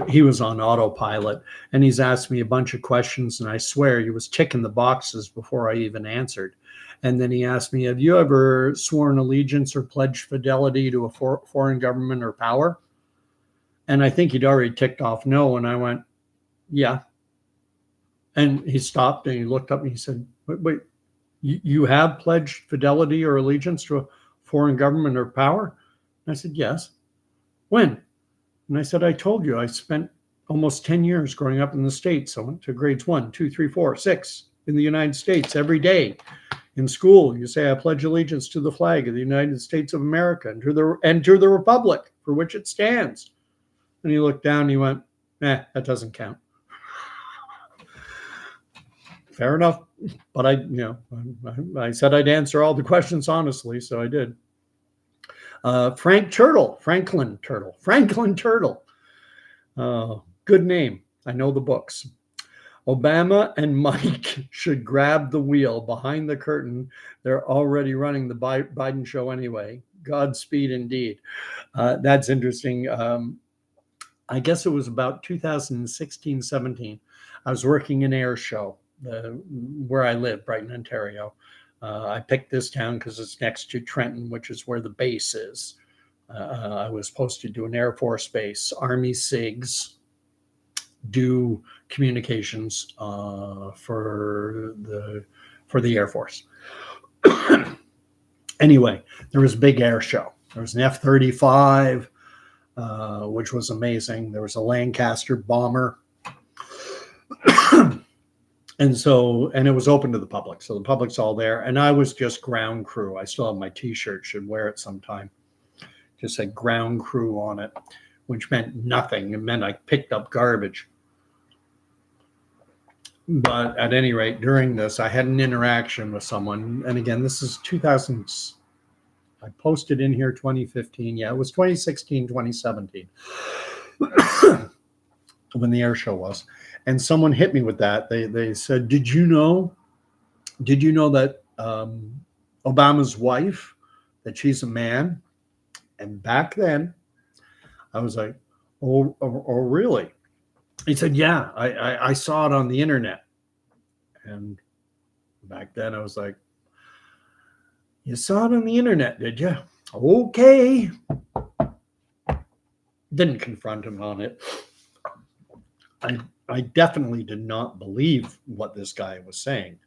He was on autopilot, and he's asked me a bunch of questions, and I swear he was ticking the boxes before I even answered. And then he asked me, have you ever sworn allegiance or pledged fidelity to a foreign government or power? And I think he'd already ticked off no, and I went, yeah. And he stopped and he looked up and he said, wait, you have pledged fidelity or allegiance to a foreign government or power? And I said, yes. When? And I said, I told you, I spent almost 10 years growing up in the States. I went to grades 1, 2, 3, 4, 6 in the United States every day. In school, you say, I pledge allegiance to the flag of the United States of America and to the republic for which it stands. And he looked down and he went, that doesn't count. Fair enough. But I said I'd answer all the questions honestly, so I did. Franklin Turtle. Good name. I know the books. Obama and Mike should grab the wheel behind the curtain. They're already running the Biden show anyway. Godspeed indeed. That's interesting. I guess it was about 2016, 17. I was working an air show where I live, Brighton, Ontario. I picked this town because it's next to Trenton, which is where the base is. I was posted to an Air Force base, Army SIGs, do communications for the Air Force. Anyway, there was a big air show. There was an F-35, which was amazing. There was a Lancaster bomber. And it was open to the public. So the public's all there. And I was just ground crew. I still have my t-shirt, should wear it sometime. Just said ground crew on it, which meant nothing. It meant I picked up garbage. But at any rate, during this, I had an interaction with someone. And again, this is 2000. I posted in here 2015. Yeah, it was 2016, 2017 when the air show was. And someone hit me with that. They said, did you know that Obama's wife, that she's a man? And back then, I was like, oh really? He said, yeah, I saw it on the internet. And back then I was like, you saw it on the internet, did you? Okay. Didn't confront him on it. I definitely did not believe what this guy was saying.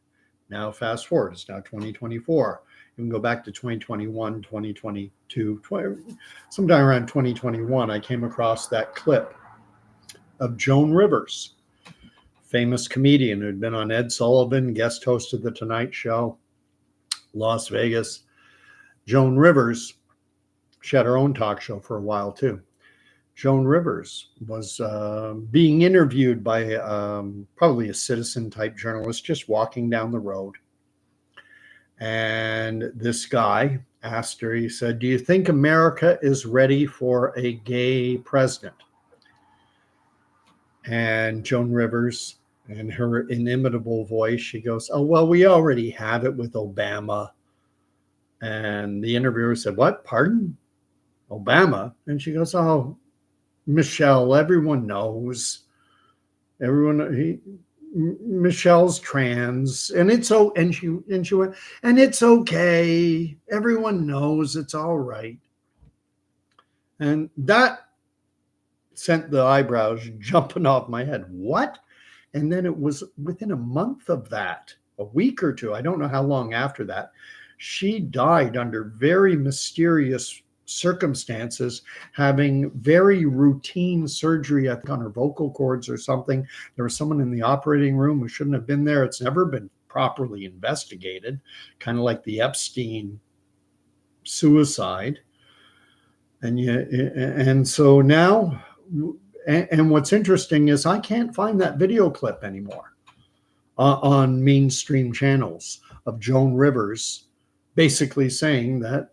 Now, fast forward, it's now 2024. You can go back to 2021, 2022, sometime around 2021, I came across that clip of Joan Rivers, famous comedian who'd been on Ed Sullivan, guest hosted The Tonight Show, Las Vegas. Joan Rivers, she had her own talk show for a while too. Joan Rivers was being interviewed by probably a citizen type journalist just walking down the road. And this guy asked her, he said, do you think America is ready for a gay president? And Joan Rivers, in her inimitable voice, she goes, oh, well, we already have it with Obama. And the interviewer said, what? Pardon? Obama? And she goes, oh, Michelle, everyone knows. Michelle's trans, and it's and she went, and it's okay. Everyone knows, it's all right. And that sent the eyebrows jumping off my head. What? And then it was within a month of that, a week or two, I don't know how long after that, she died under very mysterious circumstances, having very routine surgery, I think, on her vocal cords or something. There was someone in the operating room who shouldn't have been there. It's never been properly investigated, kind of like the Epstein suicide. And so now, and what's interesting is I can't find that video clip anymore on mainstream channels of Joan Rivers basically saying that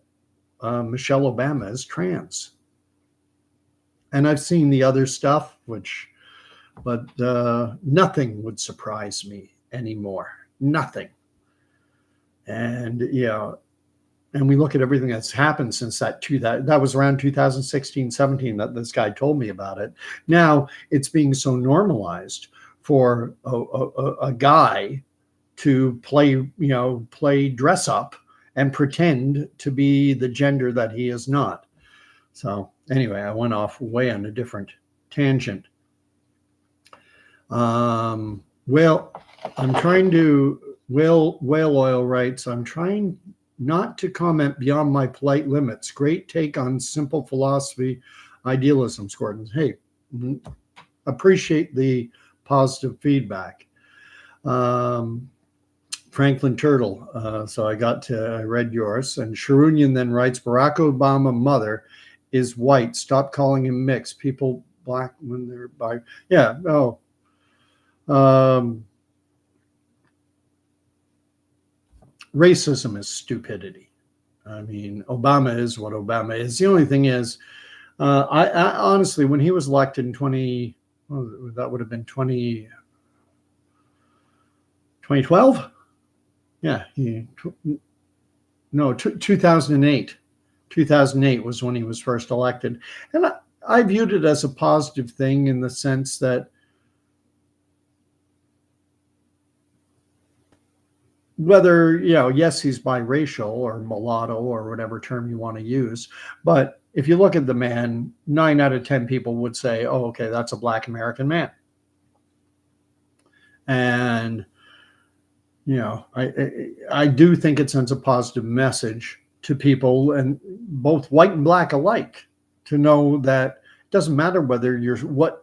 Michelle Obama is trans. And I've seen the other stuff, but nothing would surprise me anymore. Nothing. And yeah, and we look at everything that's happened since that was around 2016, 17 that this guy told me about it. Now it's being so normalized for a guy to play dress up and pretend to be the gender that he is not. So anyway, I went off way on a different tangent. Well, I'm trying to, Whale Oil writes, I'm trying not to comment beyond my polite limits. Great take on simple philosophy, idealism, Gordon. Hey, appreciate the positive feedback. Franklin Turtle. So I read yours. And Sharunian then writes, Barack Obama mother is white. Stop calling him mixed. People black when they're by. Yeah. Oh. Racism is stupidity. I mean, Obama is what Obama is. The only thing is, I honestly, when he was elected in 2012. Yeah, 2008. 2008 was when he was first elected. And I viewed it as a positive thing in the sense that whether, yes, he's biracial or mulatto or whatever term you want to use. But if you look at the man, 9 out of 10 people would say, oh, okay, that's a Black American man. And, I do think it sends a positive message to people, and both white and black alike, to know that it doesn't matter whether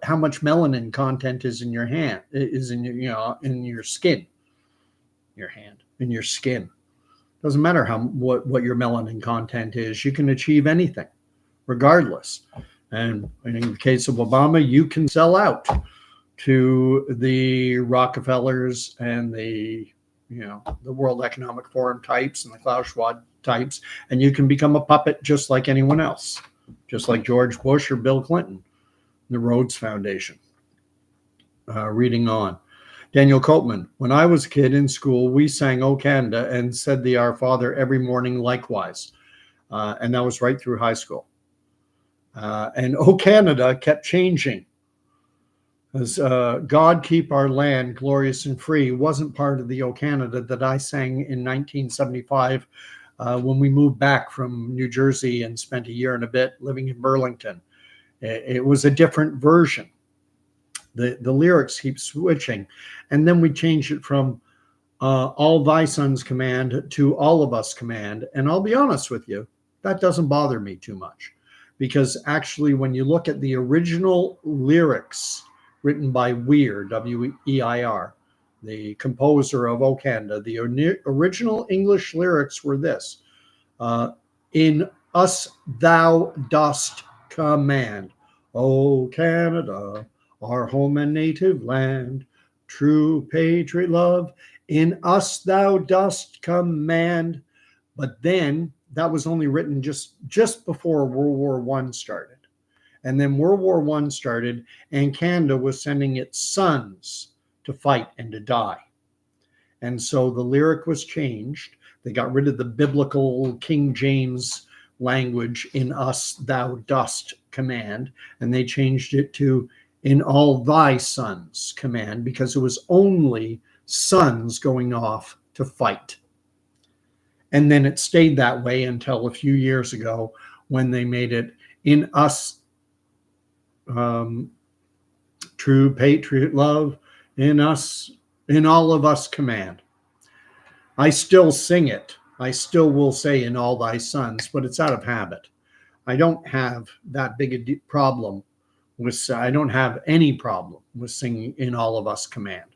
how much melanin content is in your hand, is in your, in your skin, in your skin. Doesn't matter what your melanin content is. You can achieve anything, regardless. And in the case of Obama, you can sell out to the Rockefellers and the World Economic Forum types and the Klaus Schwab types, and you can become a puppet just like anyone else, just like George Bush or Bill Clinton, the Rhodes Foundation. Reading on. Daniel Copeman, when I was a kid in school, we sang O Canada and said the Our Father every morning likewise. And that was right through high school. And O Canada kept changing. As God Keep Our Land Glorious and Free wasn't part of the O Canada that I sang in 1975 when we moved back from New Jersey and spent a year and a bit living in Burlington. It was a different version. The lyrics keep switching. And then we changed it from All Thy Sons Command to All of Us Command. And I'll be honest with you, that doesn't bother me too much. Because actually, when you look at the original lyrics written by Weir, W-E-I-R, the composer of O Canada, the original English lyrics were this: in us thou dost command, O Canada, our home and native land, true patriot love, in us thou dost command. But then that was only written just before World War I started. And then World War I started, and Canada was sending its sons to fight and to die. And so the lyric was changed. They got rid of the biblical King James language, in us thou dost command, and they changed it to in all thy sons command, because it was only sons going off to fight. And then it stayed that way until a few years ago when they made it in us, true patriot love, in us, in all of us command. I still sing it. I still will say in all thy sons, but it's out of habit. I don't have that big a problem with, I don't have any problem with singing in all of us command.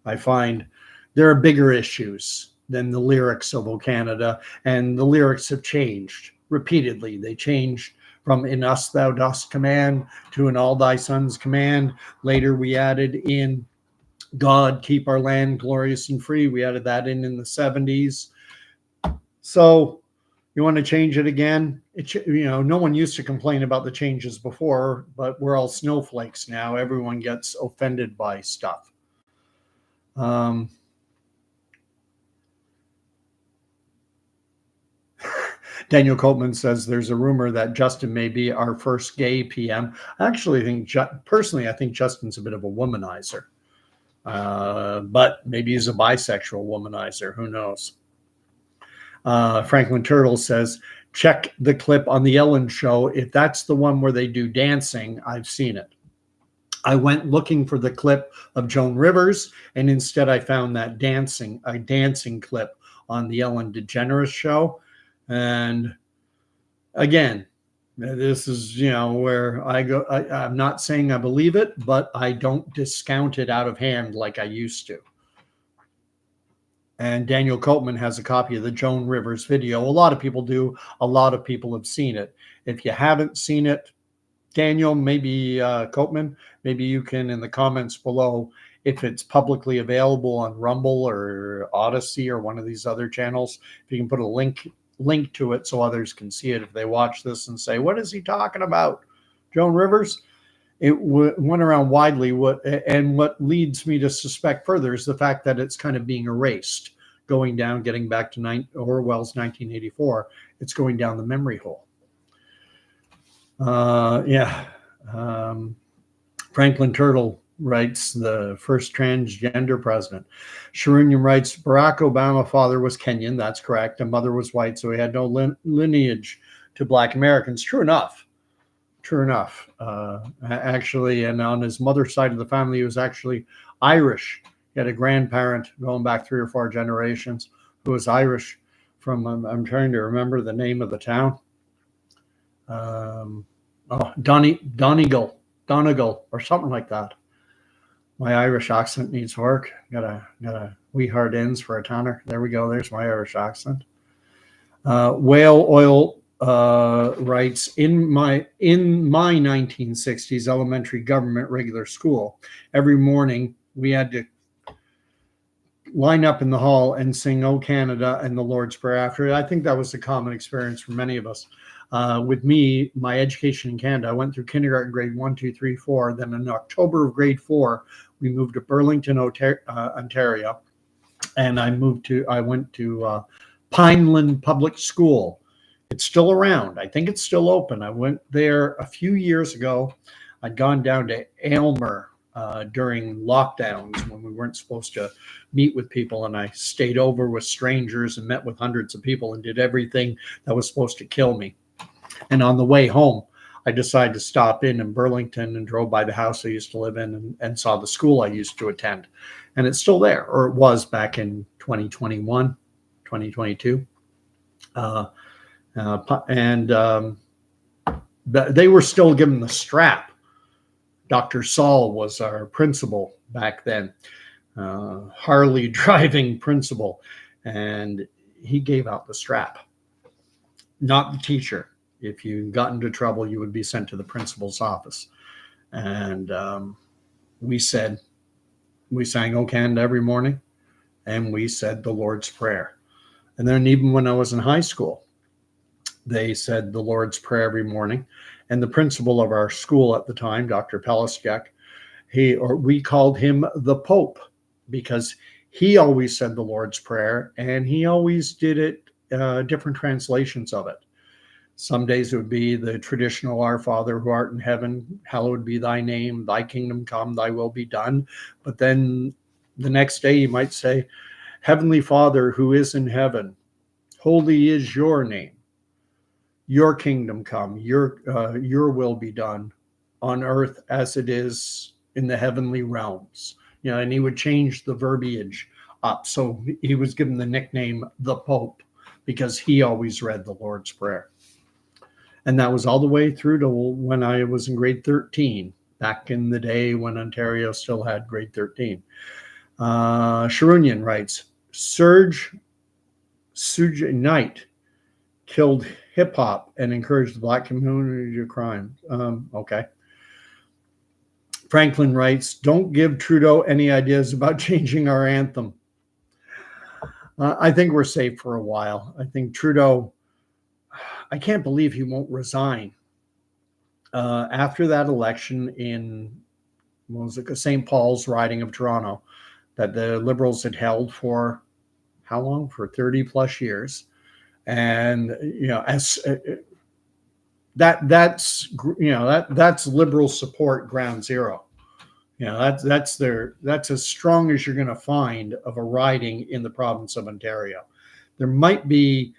I find there are bigger issues than the lyrics of O Canada, and the lyrics have changed repeatedly. They changed from in us thou dost command to in all thy sons command. Later we added in God Keep Our Land Glorious and Free. We added that in the 70s. So you want to change it again? No one used to complain about the changes before, but we're all snowflakes now. Everyone gets offended by stuff. Daniel Copeman says there's a rumor that Justin may be our first gay PM. I actually think, personally, I think Justin's a bit of a womanizer. But maybe he's a bisexual womanizer. Who knows? Franklin Turtle says, check the clip on the Ellen Show. If that's the one where they do dancing, I've seen it. I went looking for the clip of Joan Rivers, and instead I found that a dancing clip on the Ellen DeGeneres Show. And again, this is, where I go. I'm not saying I believe it, but I don't discount it out of hand like I used to. And Daniel Copeman has a copy of the Joan Rivers video. A lot of people do. A lot of people have seen it. If you haven't seen it, Daniel, maybe Copeman, maybe you can, in the comments below, if it's publicly available on Rumble or Odyssey or one of these other channels, if you can put a link to it so others can see it if they watch this and say, what is he talking about? Joan Rivers? It went around widely. And what leads me to suspect further is the fact that it's kind of being erased, going down, getting back to Orwell's 1984. It's going down the memory hole. Franklin Turtle writes, the first transgender president. Sharunian writes, Barack Obama father was Kenyan, that's correct, and mother was white, so he had no lineage to Black Americans. True enough. True enough. Actually, and on his mother's side of the family, he was actually Irish. He had a grandparent going back 3 or 4 generations who was Irish from, I'm trying to remember the name of the town. Donegal or something like that. My Irish accent needs work. Got a wee hard ends for a tanner. There we go. There's my Irish accent. Whale Oil writes, in my 1960s elementary government regular school, every morning we had to line up in the hall and sing "O Canada" and the Lord's Prayer after it. I think that was a common experience for many of us. With me, my education in Canada, I went through kindergarten grade 1, 2, 3, 4. Then in October of grade 4, we moved to Burlington, Ontario, and I went to Pineland Public School. It's still around. I think it's still open. I went there a few years ago. I'd gone down to Aylmer during lockdowns when we weren't supposed to meet with people, and I stayed over with strangers and met with hundreds of people and did everything that was supposed to kill me. And on the way home, I decided to stop in Burlington and drove by the house I used to live in and saw the school I used to attend. And it's still there, or it was back in 2021, 2022. They were still given the strap. Dr. Saul was our principal back then, Harley driving principal, and he gave out the strap, not the teacher. If you got into trouble, you would be sent to the principal's office. And we sang "O Canada" every morning, and we said the Lord's Prayer. And then even when I was in high school, they said the Lord's Prayer every morning. And the principal of our school at the time, Dr. Pelliskek, we called him the Pope because he always said the Lord's Prayer, and he always did it, different translations of it. Some days it would be the traditional Our Father who art in heaven, hallowed be thy name, thy kingdom come, thy will be done. But then the next day you might say, Heavenly Father who is in heaven, holy is your name. Your kingdom come, your will be done on earth as it is in the heavenly realms. And he would change the verbiage up. So he was given the nickname the Pope because he always read the Lord's Prayer. And that was all the way through to when I was in grade 13, back in the day when Ontario still had grade 13. Sharunian writes, Suge Knight killed hip hop and encouraged the Black community to crime. Okay. Franklin writes, don't give Trudeau any ideas about changing our anthem. I think we're safe for a while. I think Trudeau, I can't believe he won't resign. After that election in, St. Paul's riding of Toronto, that the Liberals had held for how long? For 30 plus years. And, that's Liberal support ground zero. That's as strong as you're going to find of a riding in the province of Ontario. There might be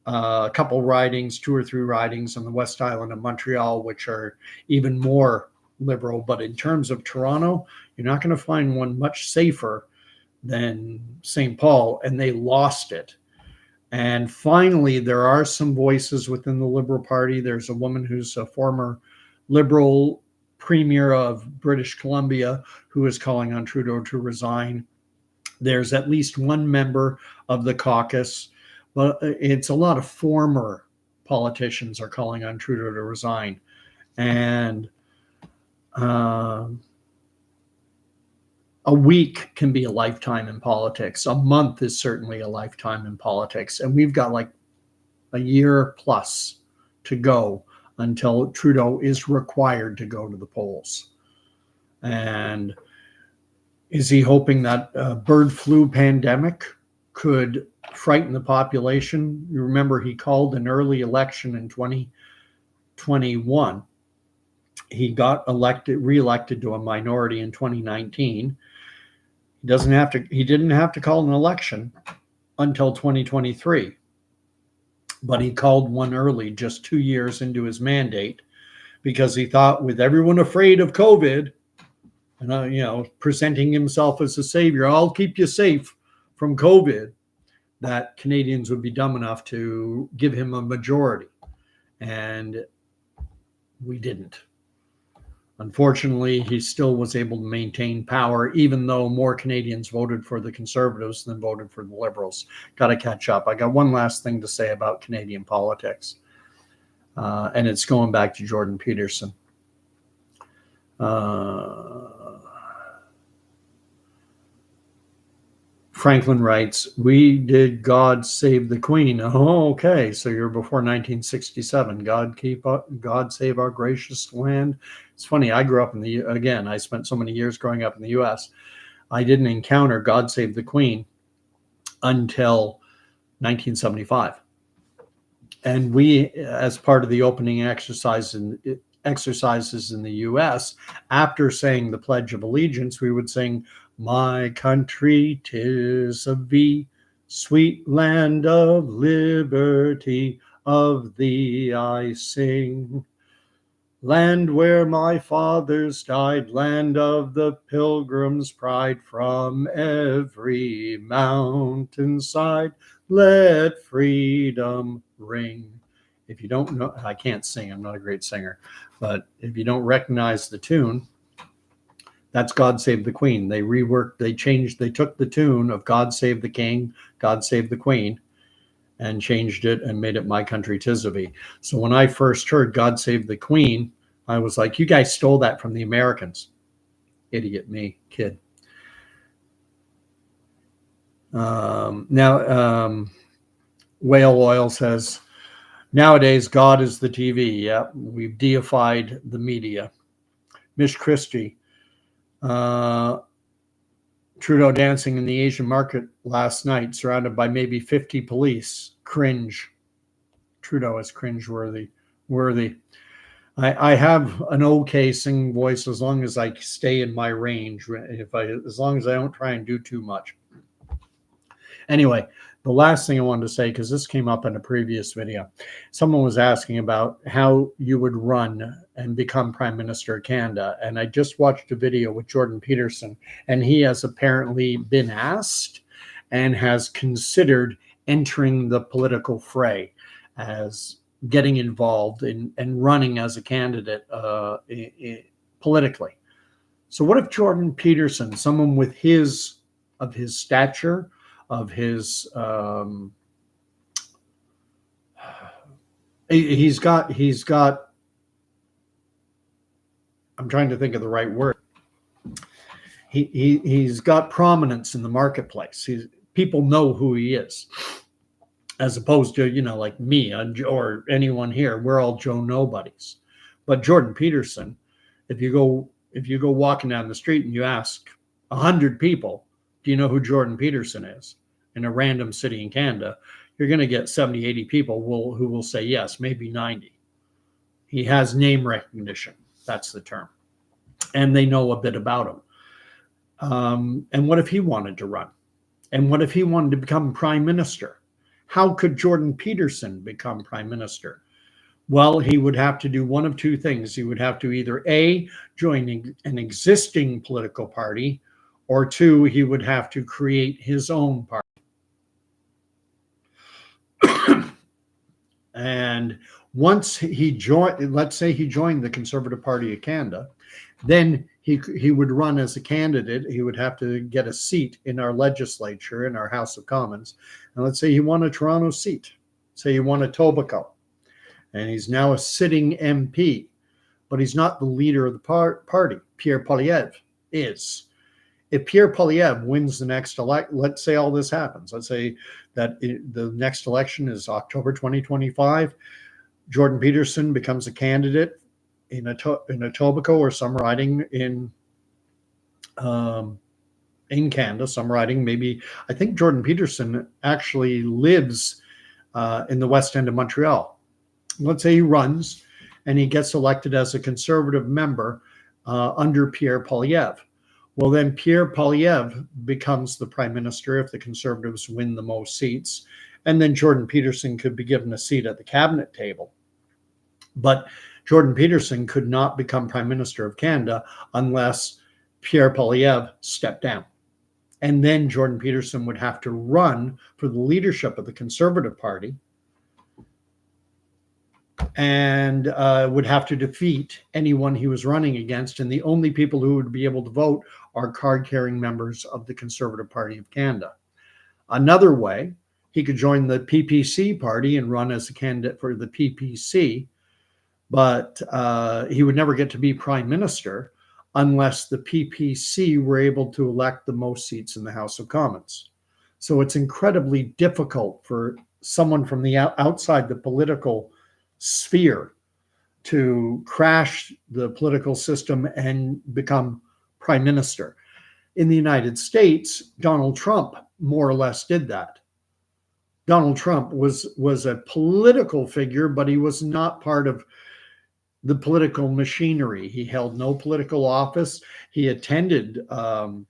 a couple ridings, 2 or 3 ridings on the West Island of Montreal, which are even more Liberal. But in terms of Toronto, you're not going to find one much safer than St. Paul, and they lost it. And finally, there are some voices within the Liberal Party. There's a woman who's a former Liberal Premier of British Columbia who is calling on Trudeau to resign. There's at least one member of the caucus, but it's a lot of former politicians are calling on Trudeau to resign. And a week can be a lifetime in politics. A month is certainly a lifetime in politics. And we've got like a year plus to go until Trudeau is required to go to the polls. And is he hoping that bird flu pandemic could frighten the population? You remember he called an early election in 2021 He got reelected to a minority in 2019. He didn't have to call an election until 2023, but he called one early, just 2 years into his mandate, because he thought, with everyone afraid of COVID and presenting himself as a savior, I'll keep you safe from COVID, that Canadians would be dumb enough to give him a majority. And we didn't. Unfortunately, he still was able to maintain power, even though more Canadians voted for the Conservatives than voted for the Liberals. Got to catch up. I got one last thing to say about Canadian politics, and it's going back to Jordan Peterson. Franklin writes, "We did God save the Queen." Oh, okay. So you're before 1967. God save our gracious land. It's funny. I grew up I spent so many years growing up in the U.S. I didn't encounter God save the Queen until 1975. And we, as part of the opening exercises in the U.S., after saying the Pledge of Allegiance, we would sing, "My country, 'tis of thee, sweet land of liberty, of thee I sing. Land where my fathers died, land of the pilgrim's pride, from every mountainside, let freedom ring." If you don't know, I can't sing, I'm not a great singer, but if you don't recognize the tune, that's God Save the Queen. They took the tune of God Save the King, God Save the Queen, and changed it and made it My Country 'Tis of Thee. So when I first heard God Save the Queen, I was like, you guys stole that from the Americans. Idiot me, kid. Now, Whale Oil says, nowadays, God is the TV. Yeah, we've deified the media. Miss Christie, Trudeau dancing in the Asian market last night, surrounded by maybe 50 police. Cringe. Trudeau is cringe-worthy. I have an okay singing voice as long as I stay in my range. As long as I don't try and do too much. Anyway, the last thing I wanted to say, because this came up in a previous video, someone was asking about how you would run and become Prime Minister of Canada. And I just watched a video with Jordan Peterson, and he has apparently been asked and has considered entering the political fray, as getting involved in and running as a candidate politically. So what if Jordan Peterson, someone with his stature, of his he's got I'm trying to think of the right word. He's got prominence in the marketplace. People know who he is, as opposed to, like me or anyone here. We're all Joe Nobodies. But Jordan Peterson, if you go walking down the street and you ask 100 people, do you know who Jordan Peterson is, in a random city in Canada, you're going to get 70, 80 people who will say yes, maybe 90. He has name recognition. That's the term. And they know a bit about him. And what if he wanted to run? And what if he wanted to become Prime Minister? How could Jordan Peterson become Prime Minister? Well, he would have to do one of two things. He would have to either A, join an existing political party, or two, he would have to create his own party. And once he joined, let's say he joined the Conservative Party of Canada, then he would run as a candidate. He would have to get a seat in our legislature, in our House of Commons. And let's say he won a Toronto seat. Say he won Etobicoke. And he's now a sitting MP. But he's not the leader of the party. Pierre Poilievre is. If Pierre Poilievre wins the next let's say all this happens. Let's say that the next election is October 2025. Jordan Peterson becomes a candidate in Etobicoke, or some riding in Canada, some riding maybe. I think Jordan Peterson actually lives in the West End of Montreal. Let's say he runs, and he gets elected as a conservative member under Pierre Poilievre. Well, then Pierre Poilievre becomes the prime minister if the conservatives win the most seats, and then Jordan Peterson could be given a seat at the cabinet table. But Jordan Peterson could not become prime minister of Canada unless Pierre Poilievre stepped down. And then Jordan Peterson would have to run for the leadership of the Conservative Party and would have to defeat anyone he was running against. And the only people who would be able to vote are card-carrying members of the Conservative Party of Canada. Another way, he could join the PPC party and run as a candidate for the PPC, but he would never get to be prime minister unless the PPC were able to elect the most seats in the House of Commons. So it's incredibly difficult for someone from the outside the political sphere to crash the political system and become prime minister. In the United States, Donald Trump more or less did that. Donald Trump was a political figure, but he was not part of the political machinery. He held no political office. He attended, or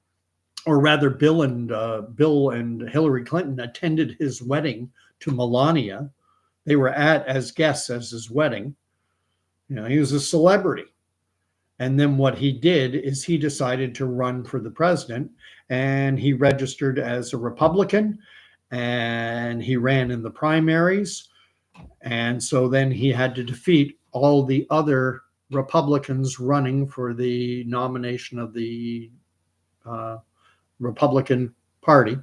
rather, Bill and Hillary Clinton attended his wedding to Melania. They were as guests at his wedding. You know, he was a celebrity. And then what he did is he decided to run for the president, and he registered as a Republican, and he ran in the primaries. And so then he had to defeat all the other Republicans running for the nomination of the Republican Party,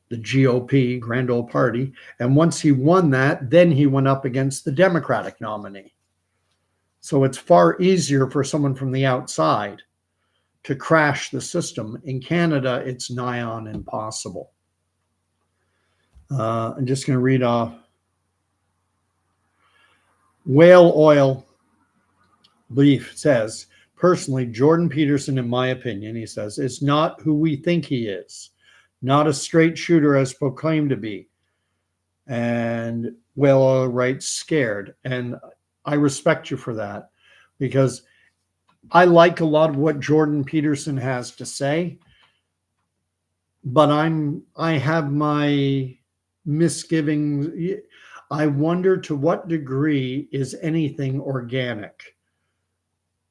the GOP, Grand Old Party. And once he won that, then he went up against the Democratic nominee. So it's far easier for someone from the outside to crash the system. In Canada, it's nigh on impossible. I'm just going to read off. Whale Oil Leaf says, personally, Jordan Peterson, in my opinion, he says, is not who we think he is, not a straight shooter as proclaimed to be. And Whale Oil writes, scared. And I respect you for that, because I like a lot of what Jordan Peterson has to say, but I have my misgivings. I wonder to what degree is anything organic,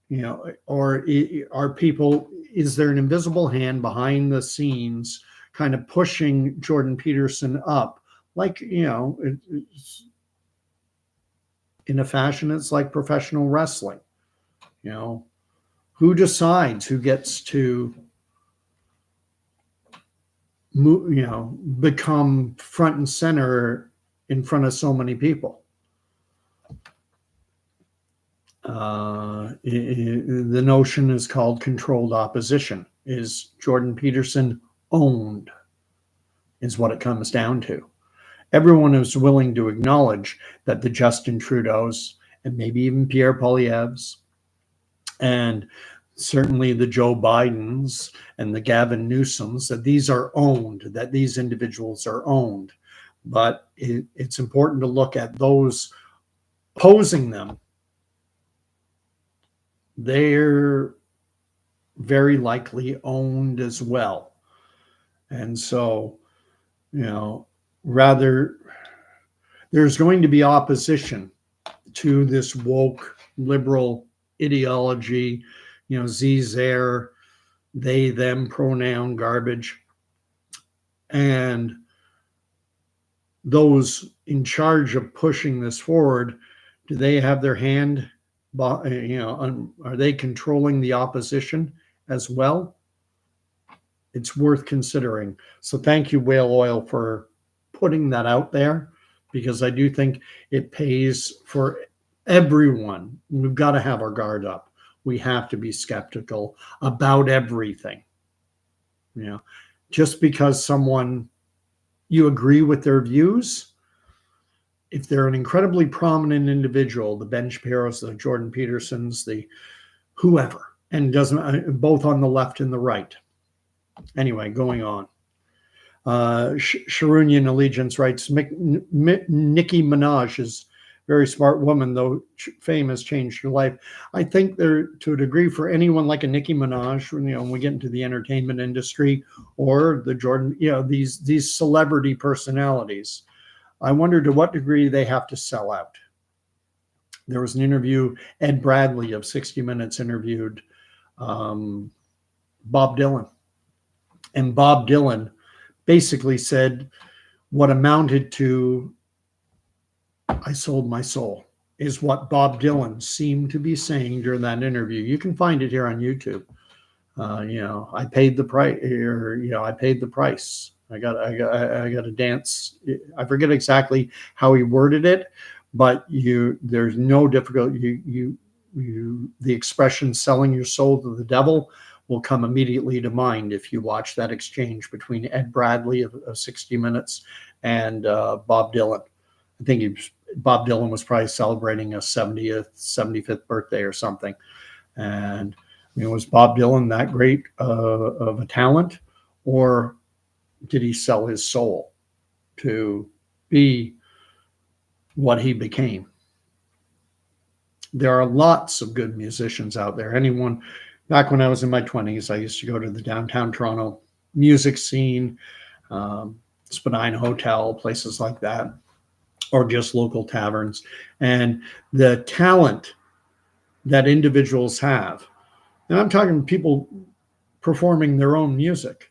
you know, or are people, is there an invisible hand behind the scenes kind of pushing Jordan Peterson up? Like, you know, it's, in a fashion, it's like professional wrestling. You know, who decides who gets to move, you know, become front and center in front of so many people? The notion is called controlled opposition. Is Jordan Peterson owned? Is what it comes down to. Everyone is willing to acknowledge that the Justin Trudeaus and maybe even Pierre Poilievres and certainly the Joe Bidens and the Gavin Newsoms, that these are owned, that these individuals are owned. But it's important to look at those opposing them. They're very likely owned as well. And so, you know, rather, there's going to be opposition to this woke liberal ideology, you know, they, them pronoun garbage. And those in charge of pushing this forward, do they have their hand, you know, are they controlling the opposition as well? It's worth considering. So thank you, Whale Oil, for putting that out there, because I do think it pays for everyone. We've got to have our guard up. We have to be skeptical about everything. You know, just because someone, you agree with their views, if they're an incredibly prominent individual, the Ben Shapiro's, the Jordan Petersons, the whoever, and doesn't, both on the left and the right. Anyway, going on. Sharunian Allegiance writes, Nicki Minaj is very smart woman, though fame has changed her life. I think there, to a degree, for anyone like a Nicki Minaj, when we get into the entertainment industry, or the Jordan, these celebrity personalities, I wonder to what degree they have to sell out. There was an interview, Ed Bradley of 60 Minutes interviewed Bob Dylan. And Bob Dylan basically said what amounted to, I sold my soul, is what Bob Dylan seemed to be saying during that interview. You can find it here on YouTube. I paid the price, or I paid the price. I got to dance. I forget exactly how he worded it, but there's no difficulty. The expression "selling your soul to the devil" will come immediately to mind if you watch that exchange between Ed Bradley of 60 Minutes and Bob Dylan. I think Bob Dylan was probably celebrating a 75th birthday or something. And was Bob Dylan that great of a talent, or did he sell his soul to be what he became? There are lots of good musicians out there. Back when I was in my 20s, I used to go to the downtown Toronto music scene, Spadina Hotel, places like that, or just local taverns. And the talent that individuals have, and I'm talking people performing their own music,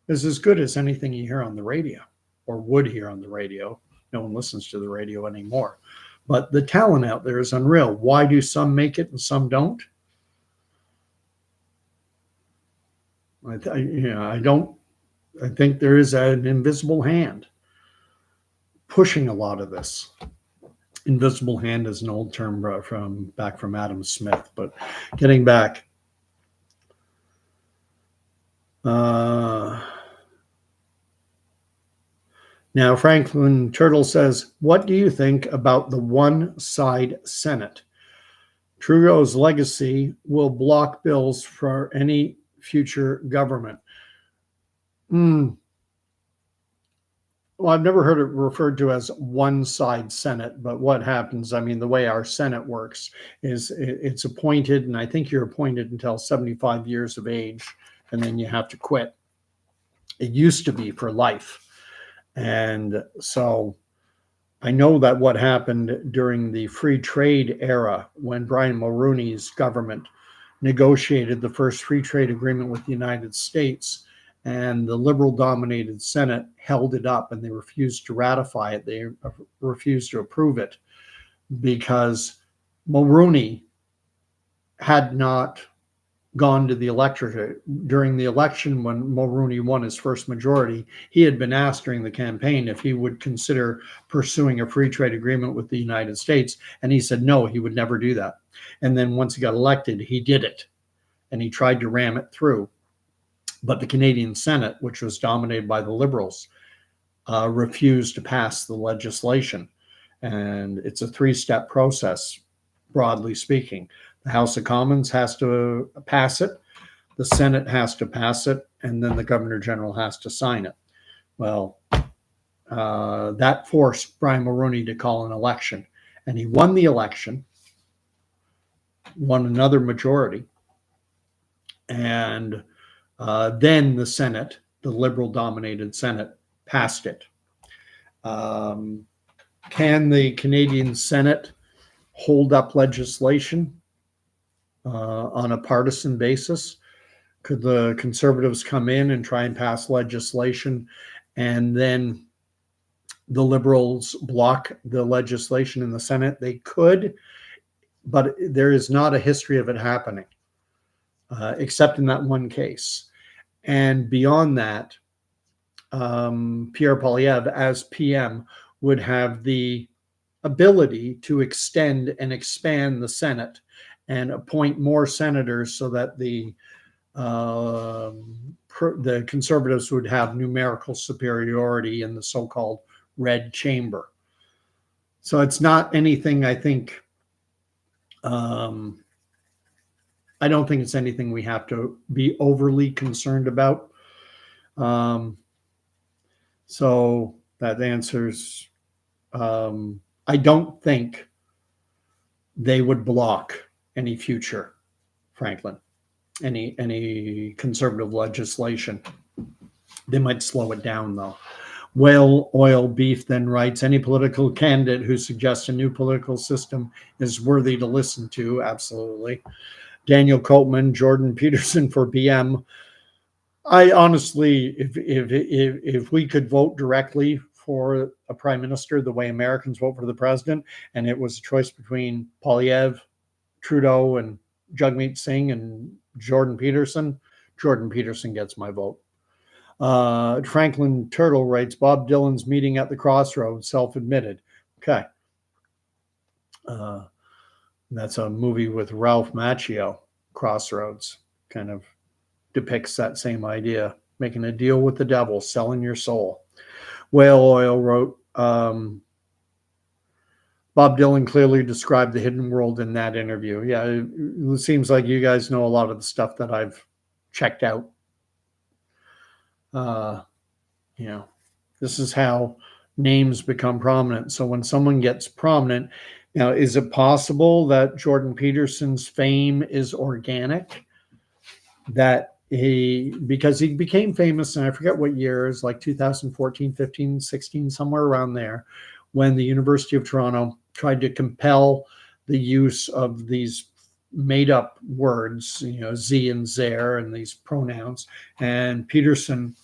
is as good as anything you hear on the radio, or would hear on the radio. No one listens to the radio anymore. But the talent out there is unreal. Why do some make it and some don't? I think there is an invisible hand pushing a lot of this. Invisible hand is an old term from Adam Smith, but getting back. Now, Franklin Turtle says, what do you think about the one-side Senate? Trudeau's legacy will block bills for any future government. Well, I've never heard it referred to as one-side Senate, but what happens, the way our Senate works is it's appointed, and I think you're appointed until 75 years of age, and then you have to quit. It used to be for life. And so I know that what happened during the free trade era, when Brian Mulroney's government negotiated the first free trade agreement with the United States, and the Liberal-dominated Senate held it up, and they refused to ratify it. They refused to approve it because Mulroney had not gone to the electorate. During the election, when Mulroney won his first majority, he had been asked during the campaign if he would consider pursuing a free trade agreement with the United States, and he said no, he would never do that. And then once he got elected, he did it, and he tried to ram it through. But the Canadian Senate, which was dominated by the Liberals, refused to pass the legislation. And it's a three-step process, broadly speaking. The House of Commons has to pass it, the Senate has to pass it, and then the Governor General has to sign it. Well, that forced Brian Mulroney to call an election, and he won the election, won another majority, and then the Senate, the Liberal-dominated Senate, passed it. Can the Canadian Senate hold up legislation on a partisan basis? Could the Conservatives come in and try and pass legislation, and then the Liberals block the legislation in the Senate? They could, but there is not a history of it happening, except in that one case. And beyond that, Pierre Poilievre, as PM, would have the ability to extend and expand the Senate and appoint more senators so that the Conservatives would have numerical superiority in the so-called red chamber. So it's not anything, I think, I don't think it's anything we have to be overly concerned about. So that answers, I don't think they would block any future Franklin, any conservative legislation. They might slow it down, though. Whale Oil Beef then writes, any political candidate who suggests a new political system is worthy to listen to. Absolutely. Daniel Copeman, Jordan Peterson for PM. I honestly, if we could vote directly for a prime minister the way Americans vote for the president, and it was a choice between Poilievre, Trudeau, and Jagmeet Singh and Jordan Peterson gets my vote. Franklin Turtle writes, Bob Dylan's meeting at the crossroads, self-admitted. Okay. That's a movie with Ralph Macchio, Crossroads, kind of depicts that same idea, making a deal with the devil, selling your soul. Whale Oil wrote, Bob Dylan clearly described the hidden world in that interview. Yeah, it seems like you guys know a lot of the stuff that I've checked out. This is how names become prominent. So when someone gets prominent, now, is it possible that Jordan Peterson's fame is organic? That because he became famous, and I forget what years, like 2014, 15, 16, somewhere around there, when the University of Toronto tried to compel the use of these made up words, Z and Zer and these pronouns, and Peterson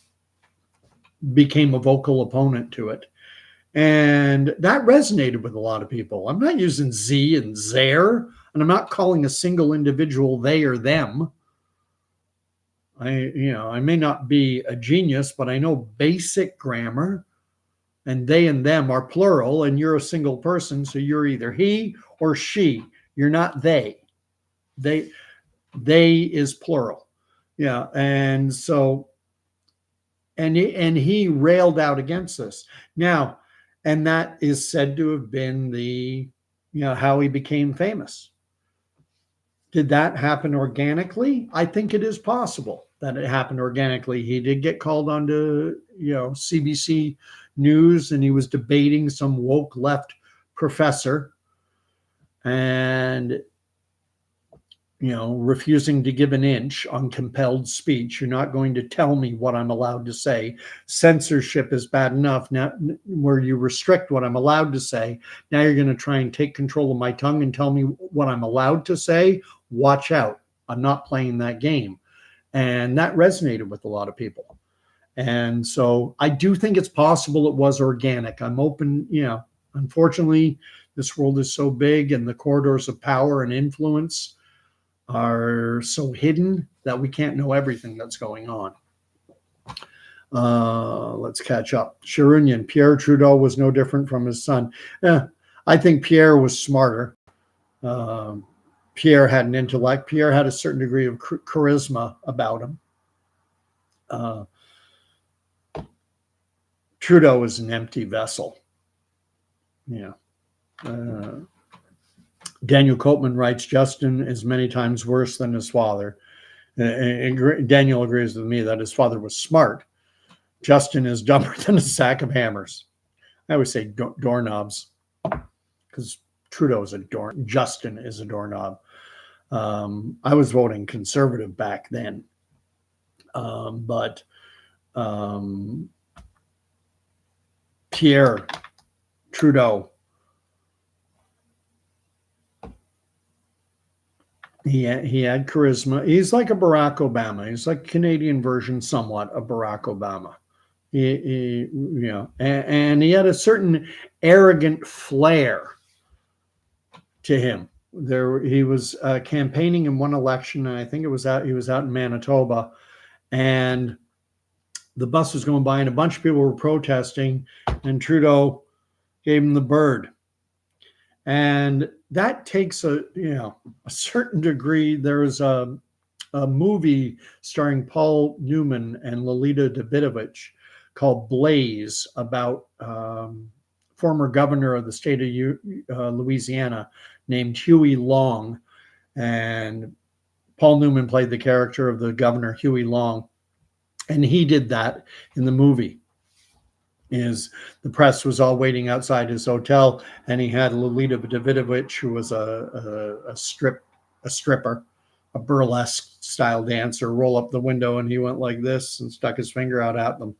became a vocal opponent to it. And that resonated with a lot of people. I'm not using Z and Zer, and I'm not calling a single individual they or them. I may not be a genius, but I know basic grammar, and they and them are plural, and you're a single person, so you're either he or she. You're not they. They is plural. Yeah, and so and he railed out against this. Now, and that is said to have been the how he became famous. Did that happen organically? I think it is possible that it happened organically. He did get called onto, CBC News, and he was debating some woke left professor and, refusing to give an inch on compelled speech. You're not going to tell me what I'm allowed to say. Censorship is bad enough now, where you restrict what I'm allowed to say. Now you're going to try and take control of my tongue and tell me what I'm allowed to say. Watch out. I'm not playing that game. And that resonated with a lot of people. And so I do think it's possible it was organic. I'm open, unfortunately, this world is so big and the corridors of power and influence are so hidden that we can't know everything that's going on. Let's catch up. Sharunian, Pierre Trudeau was no different from his son. I think Pierre was smarter. Pierre had an intellect. Pierre had a certain degree of charisma about him. Trudeau is an empty vessel. Daniel Copeman writes, Justin is many times worse than his father. Daniel agrees with me that his father was smart. Justin is dumber than a sack of hammers. I always say doorknobs because Trudeau is a doorknob. Justin is a doorknob. I was voting conservative back then. But Pierre Trudeau, he had charisma. He's like a Barack Obama. He's like a Canadian version somewhat of Barack Obama. And he had a certain arrogant flair to him. He was campaigning in one election, and I think he was out in Manitoba, and the bus was going by, and a bunch of people were protesting, and Trudeau gave him the bird. And that takes a certain degree. There's a movie starring Paul Newman and Lolita Davidovich called Blaze about former governor of the state of Louisiana named Huey Long. And Paul Newman played the character of the governor, Huey Long. And he did that in the movie. is the press was all waiting outside his hotel, and he had Lolita Davidovich, who was a stripper, a burlesque style dancer, roll up the window, and he went like this and stuck his finger out at them.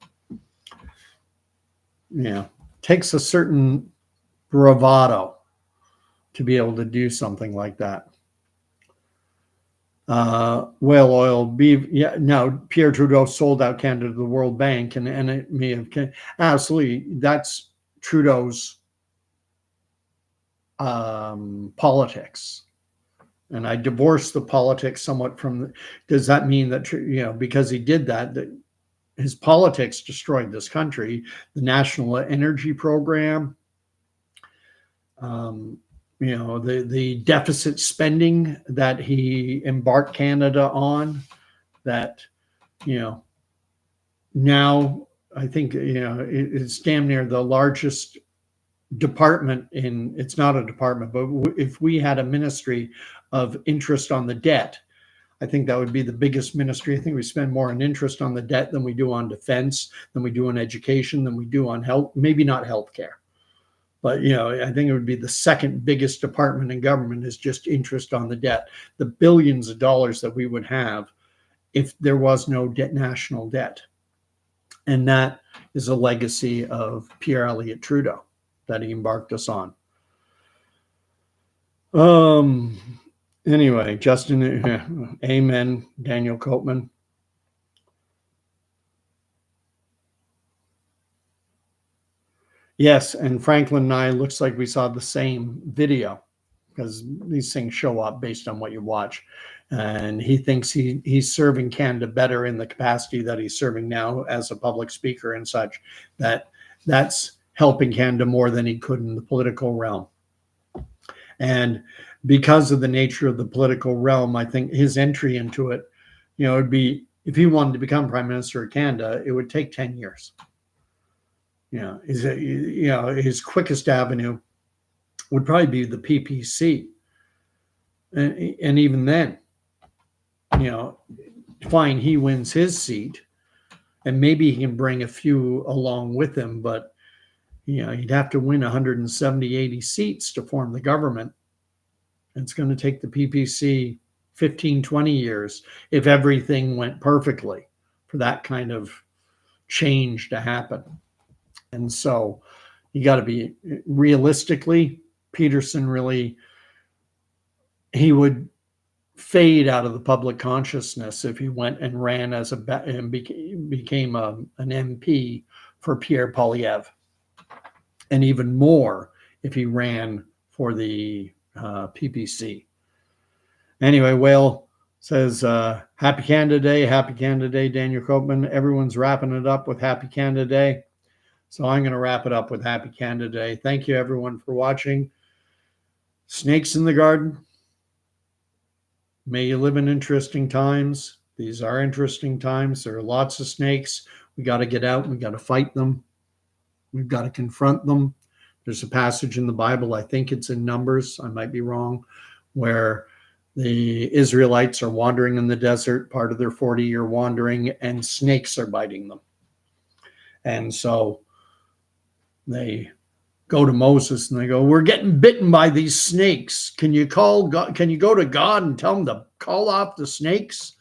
Yeah, takes a certain bravado to be able to do something like that. Whale oil, beef. Yeah, now Pierre Trudeau sold out Canada to the World Bank, and it may have absolutely. That's Trudeau's politics, and I divorce the politics somewhat from. Does that mean that because he did that his politics destroyed this country? The national energy program, the deficit spending that he embarked Canada on, that now I think it's damn near the largest department in. It's not a department, but if we had a ministry of interest on the debt, I think that would be the biggest ministry. I think we spend more on interest on the debt than we do on defense, than we do on education, than we do on health. Maybe not healthcare, but I think it would be the second biggest department in government is just interest on the debt. The billions of dollars that we would have if there was no national debt, and that is a legacy of Pierre Elliott Trudeau that he embarked us on. Anyway, Justin, amen, Daniel Copeman. Yes, and Franklin and I, looks like we saw the same video, because these things show up based on what you watch. And he thinks he's serving Canada better in the capacity that he's serving now as a public speaker and such, that's helping Canada more than he could in the political realm. And because of the nature of the political realm, I think his entry into it, it'd be, if he wanted to become Prime Minister of Canada, it would take 10 years. His quickest avenue would probably be the PPC. And even then, fine, he wins his seat, and maybe he can bring a few along with him, but he'd have to win 170, 80 seats to form the government. It's going to take the PPC 15, 20 years if everything went perfectly for that kind of change to happen. And so you got to be realistically, Peterson really, he would fade out of the public consciousness if he went and ran and became an MP for Pierre Poilievre, and even more if he ran for the PPC. Anyway, Whale says, Happy Canada Day, Daniel Copeman. Everyone's wrapping it up with Happy Canada Day. So I'm going to wrap it up with Happy Canada Day. Thank you, everyone, for watching. Snakes in the garden. May you live in interesting times. These are interesting times. There are lots of snakes. We got to get out. We got to fight them. We've got to confront them. There's a passage in the Bible, I think it's in Numbers, I might be wrong, where the Israelites are wandering in the desert, part of their 40-year wandering, and snakes are biting them. And so they go to Moses and they go, we're getting bitten by these snakes. Can you call God? Can you go to God and tell him to call off the snakes?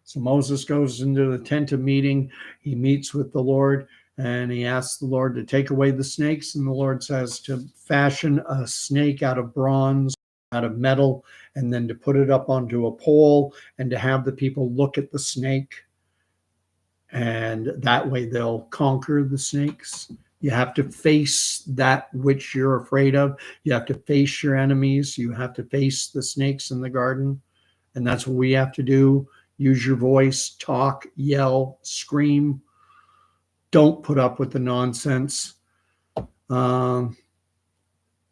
So Moses goes into the tent of meeting. He meets with the Lord and he asks the Lord to take away the snakes. And the Lord says to fashion a snake out of bronze, out of metal, and then to put it up onto a pole and to have the people look at the snake. And that way they'll conquer the snakes. You have to face that which you're afraid of. You have to face your enemies. You have to face the snakes in the garden. And that's what we have to do. Use your voice, talk, yell, scream. Don't put up with the nonsense.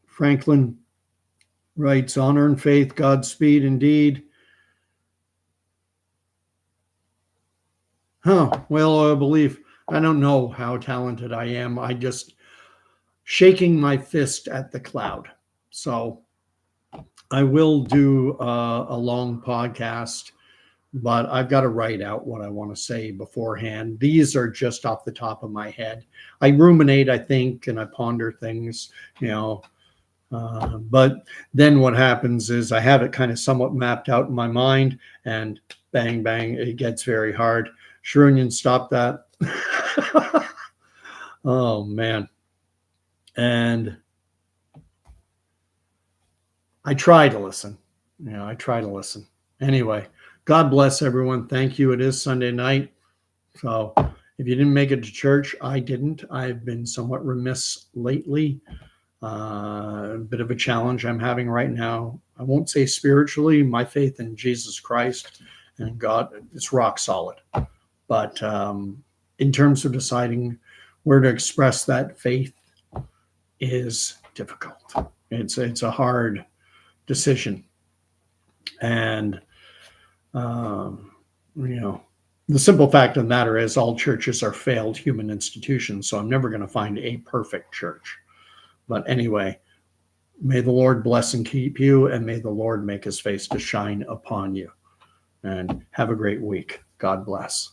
Franklin writes, honor and faith, Godspeed indeed. Well, I believe, I don't know how talented I am. I just shaking my fist at the cloud. So I will do a long podcast but I've got to write out what I want to say beforehand. These are just off the top of my head. I ruminate, I think, and I ponder things, you know. But then what happens is I have it kind of somewhat mapped out in my mind, and bang, bang, it gets very hard. Shrunian, stop that. Oh, man. And I try to listen. You know, I try to listen. Anyway, God bless everyone. Thank you. It is Sunday night. So if you didn't make it to church, I didn't. I've been somewhat remiss lately. A bit of a challenge I'm having right now. I won't say spiritually. My faith in Jesus Christ and God, it's rock solid. But in terms of deciding where to express that faith is difficult. It's a hard decision. And, you know, the simple fact of the matter is all churches are failed human institutions. So I'm never going to find a perfect church. But anyway, may the Lord bless and keep you, and may the Lord make his face to shine upon you. And have a great week. God bless.